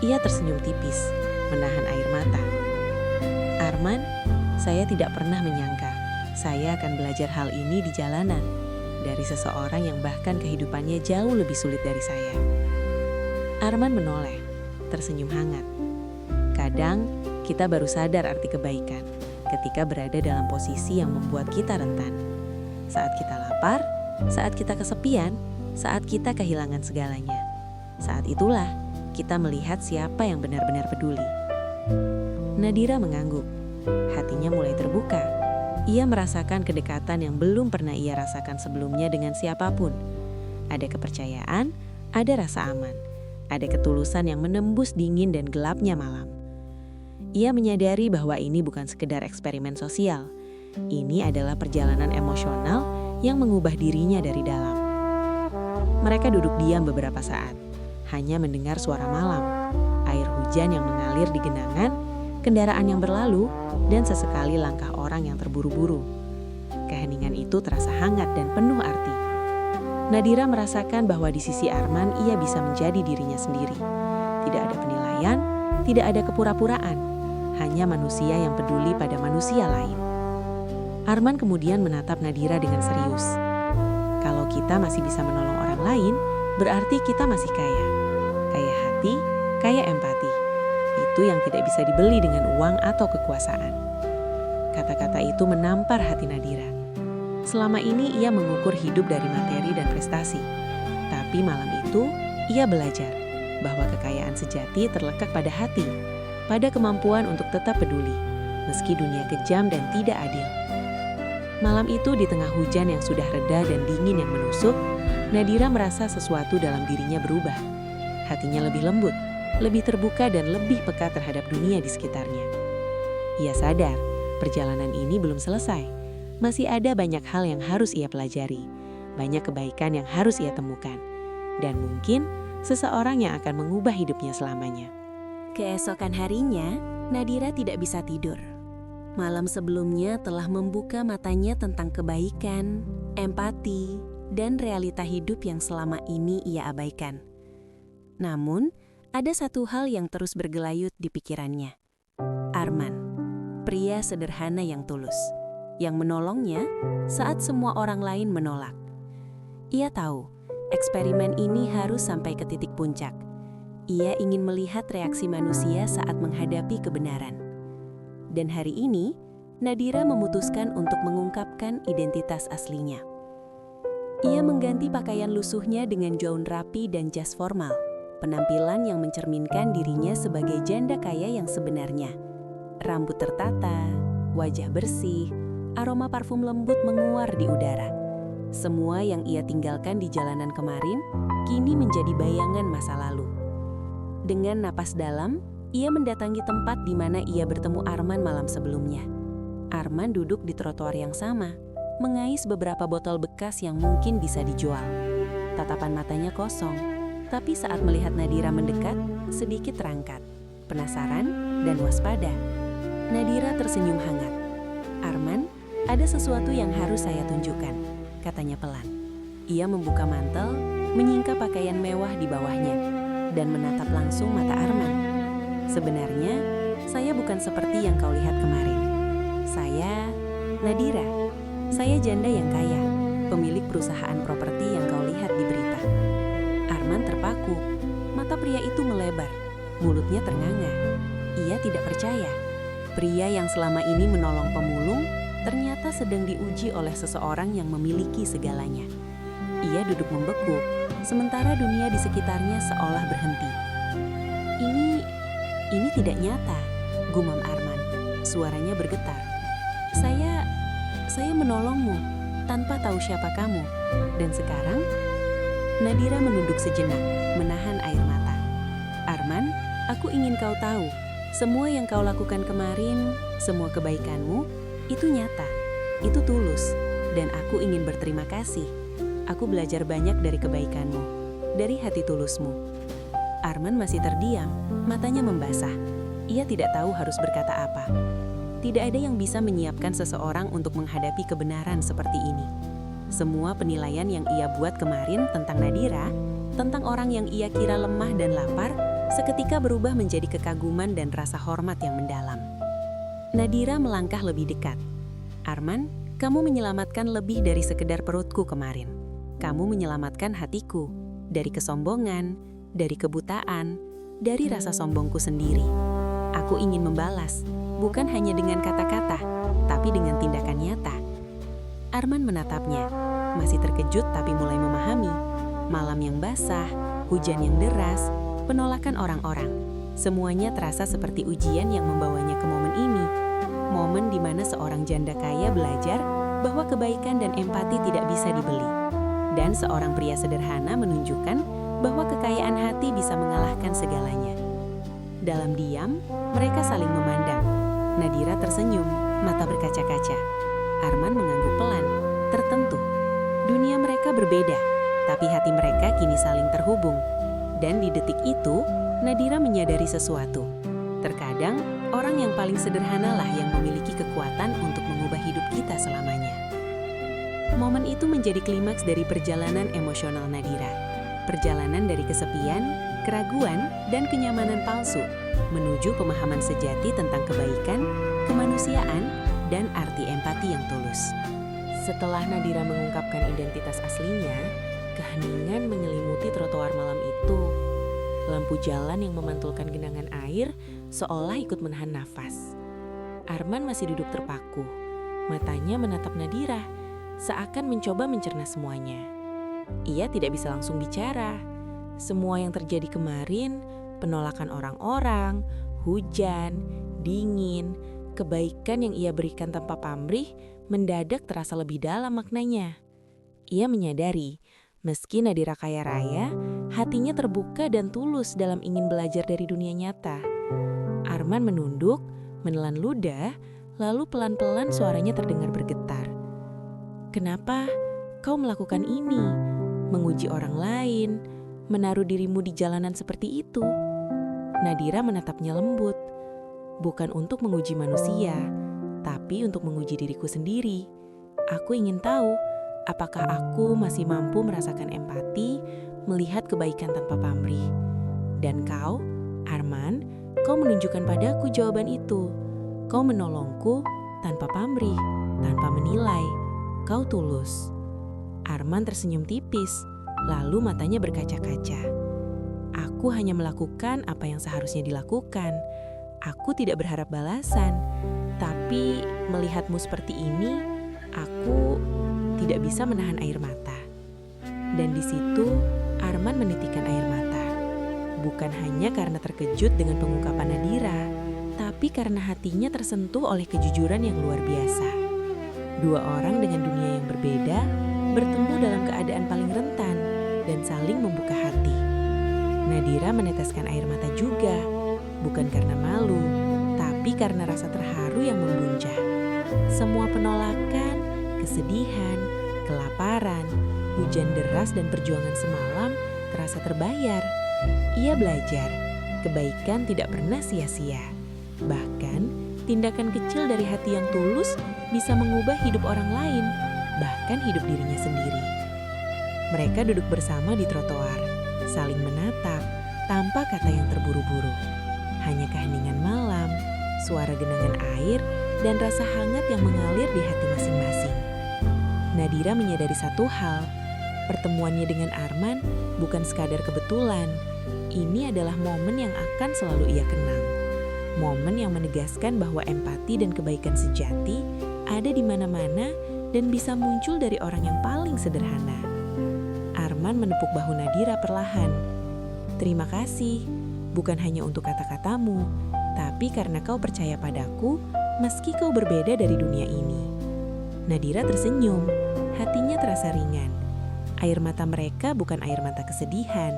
Ia tersenyum tipis, menahan air mata. Arman, saya tidak pernah menyangka saya akan belajar hal ini di jalanan, dari seseorang yang bahkan kehidupannya jauh lebih sulit dari saya. Arman menoleh, tersenyum hangat. Kadang, kita baru sadar arti kebaikan ketika berada dalam posisi yang membuat kita rentan. Saat kita lapar, saat kita kesepian, saat kita kehilangan segalanya. Saat itulah kita melihat siapa yang benar-benar peduli. Nadira mengangguk. Hatinya mulai terbuka. Ia merasakan kedekatan yang belum pernah ia rasakan sebelumnya dengan siapapun. Ada kepercayaan, ada rasa aman, ada ketulusan yang menembus dingin dan gelapnya malam. Ia menyadari bahwa ini bukan sekedar eksperimen sosial. Ini adalah perjalanan emosional yang mengubah dirinya dari dalam. Mereka duduk diam beberapa saat, hanya mendengar suara malam, air hujan yang mengalir di genangan, kendaraan yang berlalu, dan sesekali langkah orang yang terburu-buru. Keheningan itu terasa hangat dan penuh arti. Nadira merasakan bahwa di sisi Arman ia bisa menjadi dirinya sendiri. Tidak ada penilaian, tidak ada kepura-puraan, hanya manusia yang peduli pada manusia lain. Arman kemudian menatap Nadira dengan serius. Kalau kita masih bisa menolong orang lain, berarti kita masih kaya. Kaya hati, kaya empati. Itu yang tidak bisa dibeli dengan uang atau kekuasaan. Kata-kata itu menampar hati Nadira. Selama ini ia mengukur hidup dari materi dan prestasi. Tapi malam itu ia belajar bahwa kekayaan sejati terlekat pada hati, pada kemampuan untuk tetap peduli, meski dunia kejam dan tidak adil. Malam itu di tengah hujan yang sudah reda dan dingin yang menusuk, Nadira merasa sesuatu dalam dirinya berubah. Hatinya lebih lembut, lebih terbuka dan lebih peka terhadap dunia di sekitarnya. Ia sadar, perjalanan ini belum selesai. Masih ada banyak hal yang harus ia pelajari, banyak kebaikan yang harus ia temukan, dan mungkin seseorang yang akan mengubah hidupnya selamanya. Keesokan harinya, Nadira tidak bisa tidur. Malam sebelumnya telah membuka matanya tentang kebaikan, empati, dan realita hidup yang selama ini ia abaikan. Namun, ada satu hal yang terus bergelayut di pikirannya. Arman, pria sederhana yang tulus, yang menolongnya saat semua orang lain menolak. Ia tahu, eksperimen ini harus sampai ke titik puncak. Ia ingin melihat reaksi manusia saat menghadapi kebenaran. Dan hari ini, Nadira memutuskan untuk mengungkapkan identitas aslinya. Ia mengganti pakaian lusuhnya dengan gaun rapi dan jas formal, penampilan yang mencerminkan dirinya sebagai janda kaya yang sebenarnya. Rambut tertata, wajah bersih, aroma parfum lembut menguar di udara. Semua yang ia tinggalkan di jalanan kemarin kini menjadi bayangan masa lalu. Dengan napas dalam, ia mendatangi tempat di mana ia bertemu Arman malam sebelumnya. Arman duduk di trotoar yang sama, mengais beberapa botol bekas yang mungkin bisa dijual. Tatapan matanya kosong, tapi saat melihat Nadira mendekat, sedikit terangkat, penasaran dan waspada. Nadira tersenyum hangat. "Arman, ada sesuatu yang harus saya tunjukkan," katanya pelan. Ia membuka mantel, menyingkap pakaian mewah di bawahnya, dan menatap langsung mata Arman. "Sebenarnya, saya bukan seperti yang kau lihat kemarin. Saya Nadira. Saya janda yang kaya, pemilik perusahaan properti yang kau lihat di berita." Arman terpaku. Mata pria itu melebar, mulutnya ternganga. Ia tidak percaya. Pria yang selama ini menolong pemulung ternyata sedang diuji oleh seseorang yang memiliki segalanya. Ia duduk membeku, sementara dunia di sekitarnya seolah berhenti. Ini tidak nyata," gumam Arman. Suaranya bergetar. Saya menolongmu tanpa tahu siapa kamu. Dan sekarang, Nadira menunduk sejenak, menahan air mata. "Arman, aku ingin kau tahu, semua yang kau lakukan kemarin, semua kebaikanmu, itu nyata, itu tulus, dan aku ingin berterima kasih. Aku belajar banyak dari kebaikanmu, dari hati tulusmu." Arman masih terdiam, matanya membasah. Ia tidak tahu harus berkata apa. Tidak ada yang bisa menyiapkan seseorang untuk menghadapi kebenaran seperti ini. Semua penilaian yang ia buat kemarin tentang Nadira, tentang orang yang ia kira lemah dan lapar, seketika berubah menjadi kekaguman dan rasa hormat yang mendalam. Nadira melangkah lebih dekat. "Arman, kamu menyelamatkan lebih dari sekedar perutku kemarin. Kamu menyelamatkan hatiku, dari kesombongan, dari kebutaan, dari rasa sombongku sendiri. Aku ingin membalas, bukan hanya dengan kata-kata, tapi dengan tindakan nyata." Arman menatapnya, masih terkejut tapi mulai memahami. Malam yang basah, hujan yang deras, penolakan orang-orang. Semuanya terasa seperti ujian yang membawanya ke momen ini. Momen di mana seorang janda kaya belajar bahwa kebaikan dan empati tidak bisa dibeli. Dan seorang pria sederhana menunjukkan bahwa kekayaan hati bisa mengalahkan segalanya. Dalam diam, mereka saling memandang. Nadira tersenyum, mata berkaca-kaca. Arman mengangguk pelan, tertentu. Dunia mereka berbeda, tapi hati mereka kini saling terhubung. Dan di detik itu, Nadira menyadari sesuatu. Terkadang, orang yang paling sederhanalah yang memiliki kekuatan untuk mengubah hidup kita selamanya. Momen itu menjadi klimaks dari perjalanan emosional Nadira. Perjalanan dari kesepian, keraguan, dan kenyamanan palsu, menuju pemahaman sejati tentang kebaikan, kemanusiaan, dan arti empati yang tulus. Setelah Nadira mengungkapkan identitas aslinya, keheningan menyelimuti trotoar malam itu. Lampu jalan yang memantulkan genangan air seolah ikut menahan nafas. Arman masih duduk terpaku, matanya menatap Nadira, seakan mencoba mencerna semuanya. Ia tidak bisa langsung bicara. Semua yang terjadi kemarin, penolakan orang-orang, hujan, dingin, kebaikan yang ia berikan tanpa pamrih, mendadak terasa lebih dalam maknanya. Ia menyadari, meski Nadira kaya raya, hatinya terbuka dan tulus dalam ingin belajar dari dunia nyata. Arman menunduk, menelan ludah, lalu pelan-pelan suaranya terdengar bergetar. "Kenapa kau melakukan ini? Menguji orang lain, menaruh dirimu di jalanan seperti itu?" Nadira menatapnya lembut. "Bukan untuk menguji manusia, tapi untuk menguji diriku sendiri. Aku ingin tahu, apakah aku masih mampu merasakan empati, melihat kebaikan tanpa pamrih. Dan kau, Arman, kau menunjukkan padaku jawaban itu. Kau menolongku tanpa pamrih, tanpa menilai. Kau tulus." Arman tersenyum tipis, lalu matanya berkaca-kaca. "Aku hanya melakukan apa yang seharusnya dilakukan. Aku tidak berharap balasan. Tapi melihatmu seperti ini, aku tidak bisa menahan air mata." Dan di situ Arman menitikkan air mata. Bukan hanya karena terkejut dengan pengungkapan Nadira, tapi karena hatinya tersentuh oleh kejujuran yang luar biasa. Dua orang dengan dunia yang berbeda bertemu dalam keadaan paling rentan dan saling membuka hati. Nadira meneteskan air mata juga, bukan karena malu, tapi karena rasa terharu yang membuncah. Semua penolakan, kesedihan, kelaparan, hujan deras dan perjuangan semalam terasa terbayar. Ia belajar, kebaikan tidak pernah sia-sia. Bahkan, tindakan kecil dari hati yang tulus bisa mengubah hidup orang lain, bahkan hidup dirinya sendiri. Mereka duduk bersama di trotoar, saling menatap, tanpa kata yang terburu-buru. Hanya keheningan malam, suara genangan air, dan rasa hangat yang mengalir di hati masing-masing. Nadira menyadari satu hal, pertemuannya dengan Arman bukan sekadar kebetulan. Ini adalah momen yang akan selalu ia kenang. Momen yang menegaskan bahwa empati dan kebaikan sejati ada di mana-mana dan bisa muncul dari orang yang paling sederhana. Arman menepuk bahu Nadira perlahan. Terima kasih, bukan hanya untuk kata-katamu, tapi karena kau percaya padaku meski kau berbeda dari dunia ini. Nadira tersenyum, hatinya terasa ringan. Air mata mereka bukan air mata kesedihan,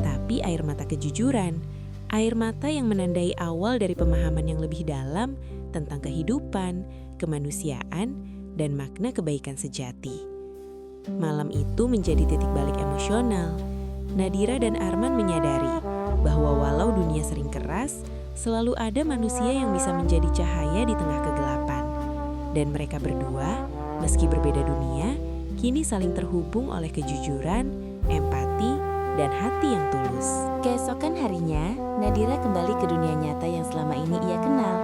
tapi air mata kejujuran. Air mata yang menandai awal dari pemahaman yang lebih dalam tentang kehidupan, kemanusiaan, dan makna kebaikan sejati. Malam itu menjadi titik balik emosional. Nadira dan Arman menyadari bahwa walau dunia sering keras, selalu ada manusia yang bisa menjadi cahaya di tengah kegelapan. Dan mereka berdua, meski berbeda dunia, kini saling terhubung oleh kejujuran, empati, dan hati yang tulus. Keesokan harinya, Nadira kembali ke dunia nyata yang selama ini ia kenal.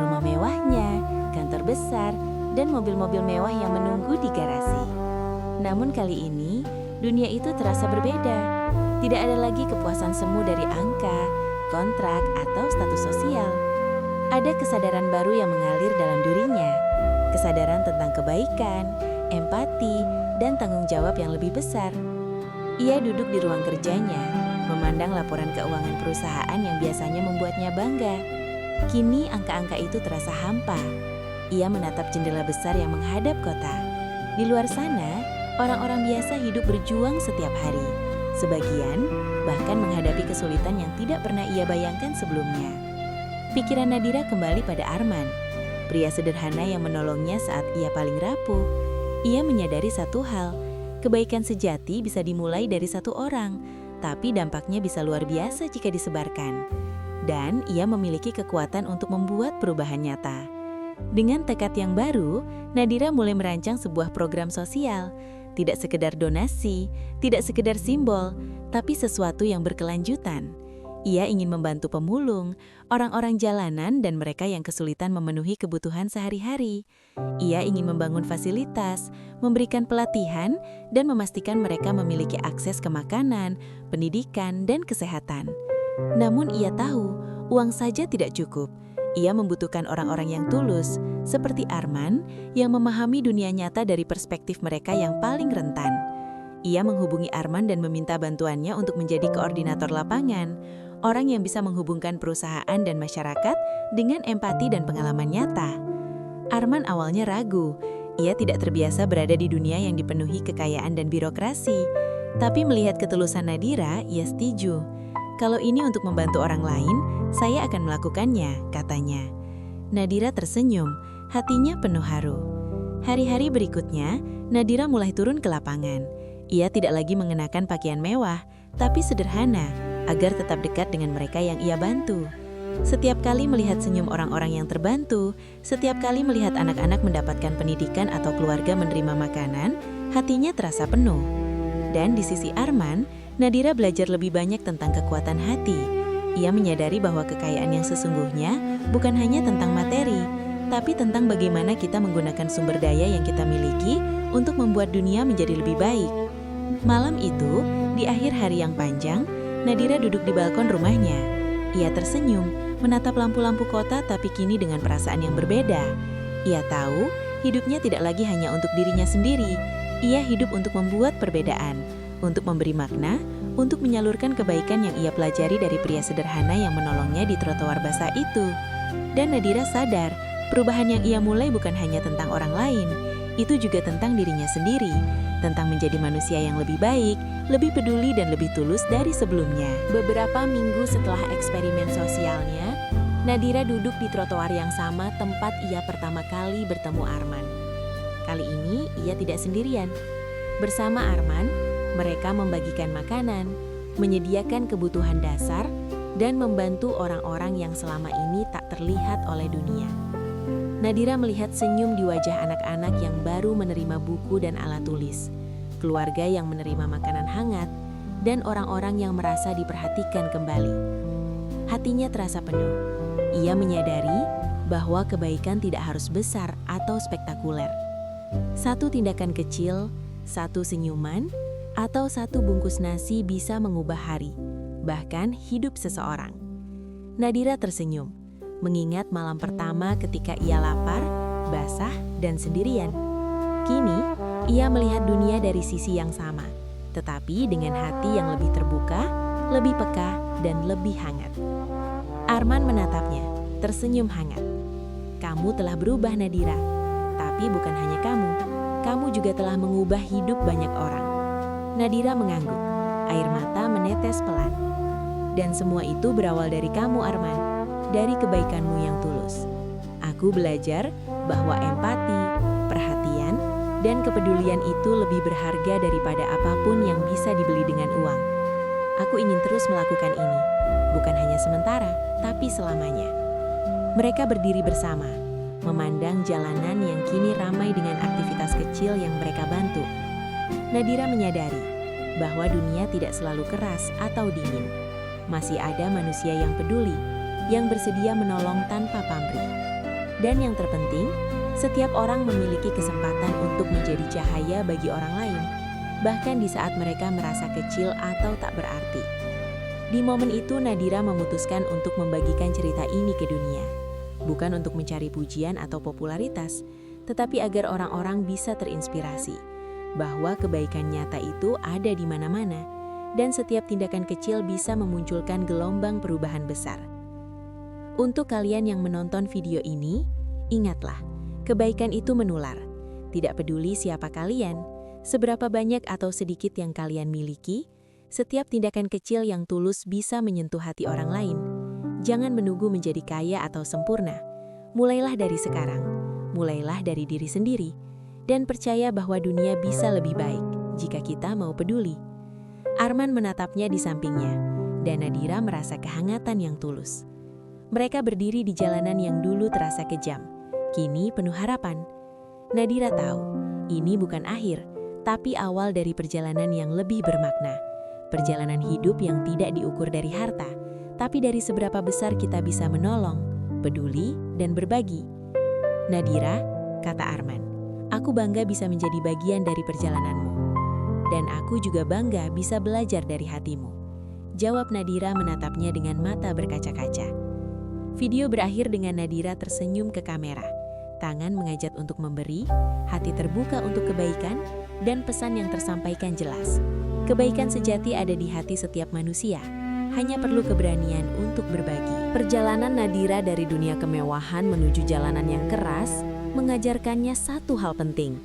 Rumah mewahnya, kantor besar, dan mobil-mobil mewah yang menunggu di garasi. Namun kali ini, dunia itu terasa berbeda. Tidak ada lagi kepuasan semu dari angka, kontrak, atau status sosial. Ada kesadaran baru yang mengalir dalam dirinya. Kesadaran tentang kebaikan, empati, dan tanggung jawab yang lebih besar. Ia duduk di ruang kerjanya, memandang laporan keuangan perusahaan yang biasanya membuatnya bangga. Kini angka-angka itu terasa hampa. Ia menatap jendela besar yang menghadap kota. Di luar sana, orang-orang biasa hidup berjuang setiap hari. Sebagian bahkan menghadapi kesulitan yang tidak pernah ia bayangkan sebelumnya. Pikiran Nadira kembali pada Arman, pria sederhana yang menolongnya saat ia paling rapuh. Ia menyadari satu hal, kebaikan sejati bisa dimulai dari satu orang, tapi dampaknya bisa luar biasa jika disebarkan. Dan ia memiliki kekuatan untuk membuat perubahan nyata. Dengan tekad yang baru, Nadira mulai merancang sebuah program sosial. Tidak sekedar donasi, tidak sekedar simbol, tapi sesuatu yang berkelanjutan. Ia ingin membantu pemulung, orang-orang jalanan, dan mereka yang kesulitan memenuhi kebutuhan sehari-hari. Ia ingin membangun fasilitas, memberikan pelatihan, dan memastikan mereka memiliki akses ke makanan, pendidikan, dan kesehatan. Namun ia tahu, uang saja tidak cukup. Ia membutuhkan orang-orang yang tulus, seperti Arman, yang memahami dunia nyata dari perspektif mereka yang paling rentan. Ia menghubungi Arman dan meminta bantuannya untuk menjadi koordinator lapangan, orang yang bisa menghubungkan perusahaan dan masyarakat dengan empati dan pengalaman nyata. Arman awalnya ragu, ia tidak terbiasa berada di dunia yang dipenuhi kekayaan dan birokrasi. Tapi melihat ketulusan Nadira, ia setuju. Kalau ini untuk membantu orang lain, saya akan melakukannya, katanya. Nadira tersenyum, hatinya penuh haru. Hari-hari berikutnya, Nadira mulai turun ke lapangan. Ia tidak lagi mengenakan pakaian mewah, tapi sederhana, agar tetap dekat dengan mereka yang ia bantu. Setiap kali melihat senyum orang-orang yang terbantu, setiap kali melihat anak-anak mendapatkan pendidikan atau keluarga menerima makanan, hatinya terasa penuh. Dan di sisi Arman, Nadira belajar lebih banyak tentang kekuatan hati. Ia menyadari bahwa kekayaan yang sesungguhnya bukan hanya tentang materi, tapi tentang bagaimana kita menggunakan sumber daya yang kita miliki untuk membuat dunia menjadi lebih baik. Malam itu, di akhir hari yang panjang, Nadira duduk di balkon rumahnya. Ia tersenyum, menatap lampu-lampu kota tapi kini dengan perasaan yang berbeda. Ia tahu, hidupnya tidak lagi hanya untuk dirinya sendiri. Ia hidup untuk membuat perbedaan, untuk memberi makna, untuk menyalurkan kebaikan yang ia pelajari dari pria sederhana yang menolongnya di trotoar basah itu. Dan Nadira sadar, perubahan yang ia mulai bukan hanya tentang orang lain, itu juga tentang dirinya sendiri, tentang menjadi manusia yang lebih baik, lebih peduli dan lebih tulus dari sebelumnya. Beberapa minggu setelah eksperimen sosialnya, Nadira duduk di trotoar yang sama tempat ia pertama kali bertemu Arman. Kali ini ia tidak sendirian. Bersama Arman, mereka membagikan makanan, menyediakan kebutuhan dasar, dan membantu orang-orang yang selama ini tak terlihat oleh dunia. Nadira melihat senyum di wajah anak-anak yang baru menerima buku dan alat tulis, keluarga yang menerima makanan hangat, dan orang-orang yang merasa diperhatikan kembali. Hatinya terasa penuh. Ia menyadari bahwa kebaikan tidak harus besar atau spektakuler. Satu tindakan kecil, satu senyuman, atau satu bungkus nasi bisa mengubah hari, bahkan hidup seseorang. Nadira tersenyum, mengingat malam pertama ketika ia lapar, basah, dan sendirian. Kini, ia melihat dunia dari sisi yang sama, tetapi dengan hati yang lebih terbuka, lebih peka, dan lebih hangat. Arman menatapnya, tersenyum hangat. "Kamu telah berubah, Nadira. Tapi bukan hanya kamu juga telah mengubah hidup banyak orang." Nadira mengangguk, air mata menetes pelan. "Dan semua itu berawal dari kamu, Arman, dari kebaikanmu yang tulus. Aku belajar bahwa empati, perhatian, dan kepedulian itu lebih berharga daripada apapun yang bisa dibeli dengan uang. Aku ingin terus melakukan ini, bukan hanya sementara, tapi selamanya." Mereka berdiri bersama, memandang jalanan yang kini ramai dengan aktivitas kecil yang mereka bantu. Nadira menyadari bahwa dunia tidak selalu keras atau dingin. Masih ada manusia yang peduli, yang bersedia menolong tanpa pamrih. Dan yang terpenting, setiap orang memiliki kesempatan untuk menjadi cahaya bagi orang lain, bahkan di saat mereka merasa kecil atau tak berarti. Di momen itu Nadira memutuskan untuk membagikan cerita ini ke dunia. Bukan untuk mencari pujian atau popularitas, tetapi agar orang-orang bisa terinspirasi bahwa kebaikan nyata itu ada di mana-mana, dan setiap tindakan kecil bisa memunculkan gelombang perubahan besar. Untuk kalian yang menonton video ini, ingatlah, kebaikan itu menular. Tidak peduli siapa kalian, seberapa banyak atau sedikit yang kalian miliki, setiap tindakan kecil yang tulus bisa menyentuh hati orang lain. Jangan menunggu menjadi kaya atau sempurna. Mulailah dari sekarang, mulailah dari diri sendiri, dan percaya bahwa dunia bisa lebih baik jika kita mau peduli. Arman menatapnya di sampingnya, dan Nadira merasa kehangatan yang tulus. Mereka berdiri di jalanan yang dulu terasa kejam, kini penuh harapan. Nadira tahu, ini bukan akhir, tapi awal dari perjalanan yang lebih bermakna. Perjalanan hidup yang tidak diukur dari harta, tapi dari seberapa besar kita bisa menolong, peduli, dan berbagi. "Nadira," kata Arman, "aku bangga bisa menjadi bagian dari perjalananmu. Dan aku juga bangga bisa belajar dari hatimu." Jawab Nadira menatapnya dengan mata berkaca-kaca. Video berakhir dengan Nadira tersenyum ke kamera. Tangan mengajak untuk memberi, hati terbuka untuk kebaikan, dan pesan yang tersampaikan jelas. Kebaikan sejati ada di hati setiap manusia. Hanya perlu keberanian untuk berbagi. Perjalanan Nadira dari dunia kemewahan menuju jalanan yang keras mengajarkannya satu hal penting.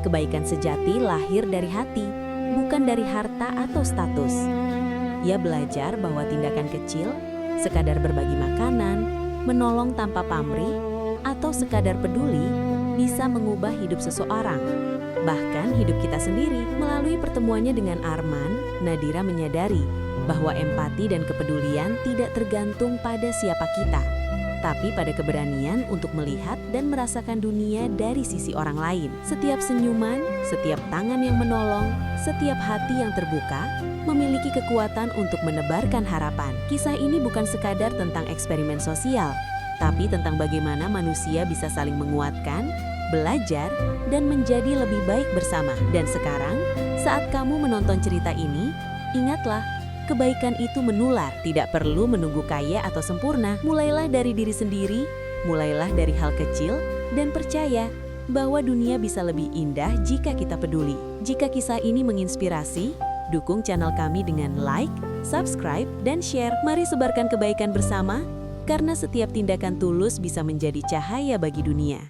Kebaikan sejati lahir dari hati, bukan dari harta atau status. Ia belajar bahwa tindakan kecil, sekadar berbagi makanan, menolong tanpa pamrih, atau sekadar peduli, bisa mengubah hidup seseorang. Bahkan hidup kita sendiri. Melalui pertemuannya dengan Arman, Nadira menyadari bahwa empati dan kepedulian tidak tergantung pada siapa kita, tapi pada keberanian untuk melihat dan merasakan dunia dari sisi orang lain. Setiap senyuman, setiap tangan yang menolong, setiap hati yang terbuka, memiliki kekuatan untuk menebarkan harapan. Kisah ini bukan sekadar tentang eksperimen sosial, tapi tentang bagaimana manusia bisa saling menguatkan, belajar, dan menjadi lebih baik bersama. Dan sekarang, saat kamu menonton cerita ini, ingatlah, kebaikan itu menular, tidak perlu menunggu kaya atau sempurna. Mulailah dari diri sendiri, mulailah dari hal kecil, dan percaya bahwa dunia bisa lebih indah jika kita peduli. Jika kisah ini menginspirasi, Dukung channel kami dengan like, subscribe, dan share. Mari sebarkan kebaikan bersama, karena setiap tindakan tulus bisa menjadi cahaya bagi dunia.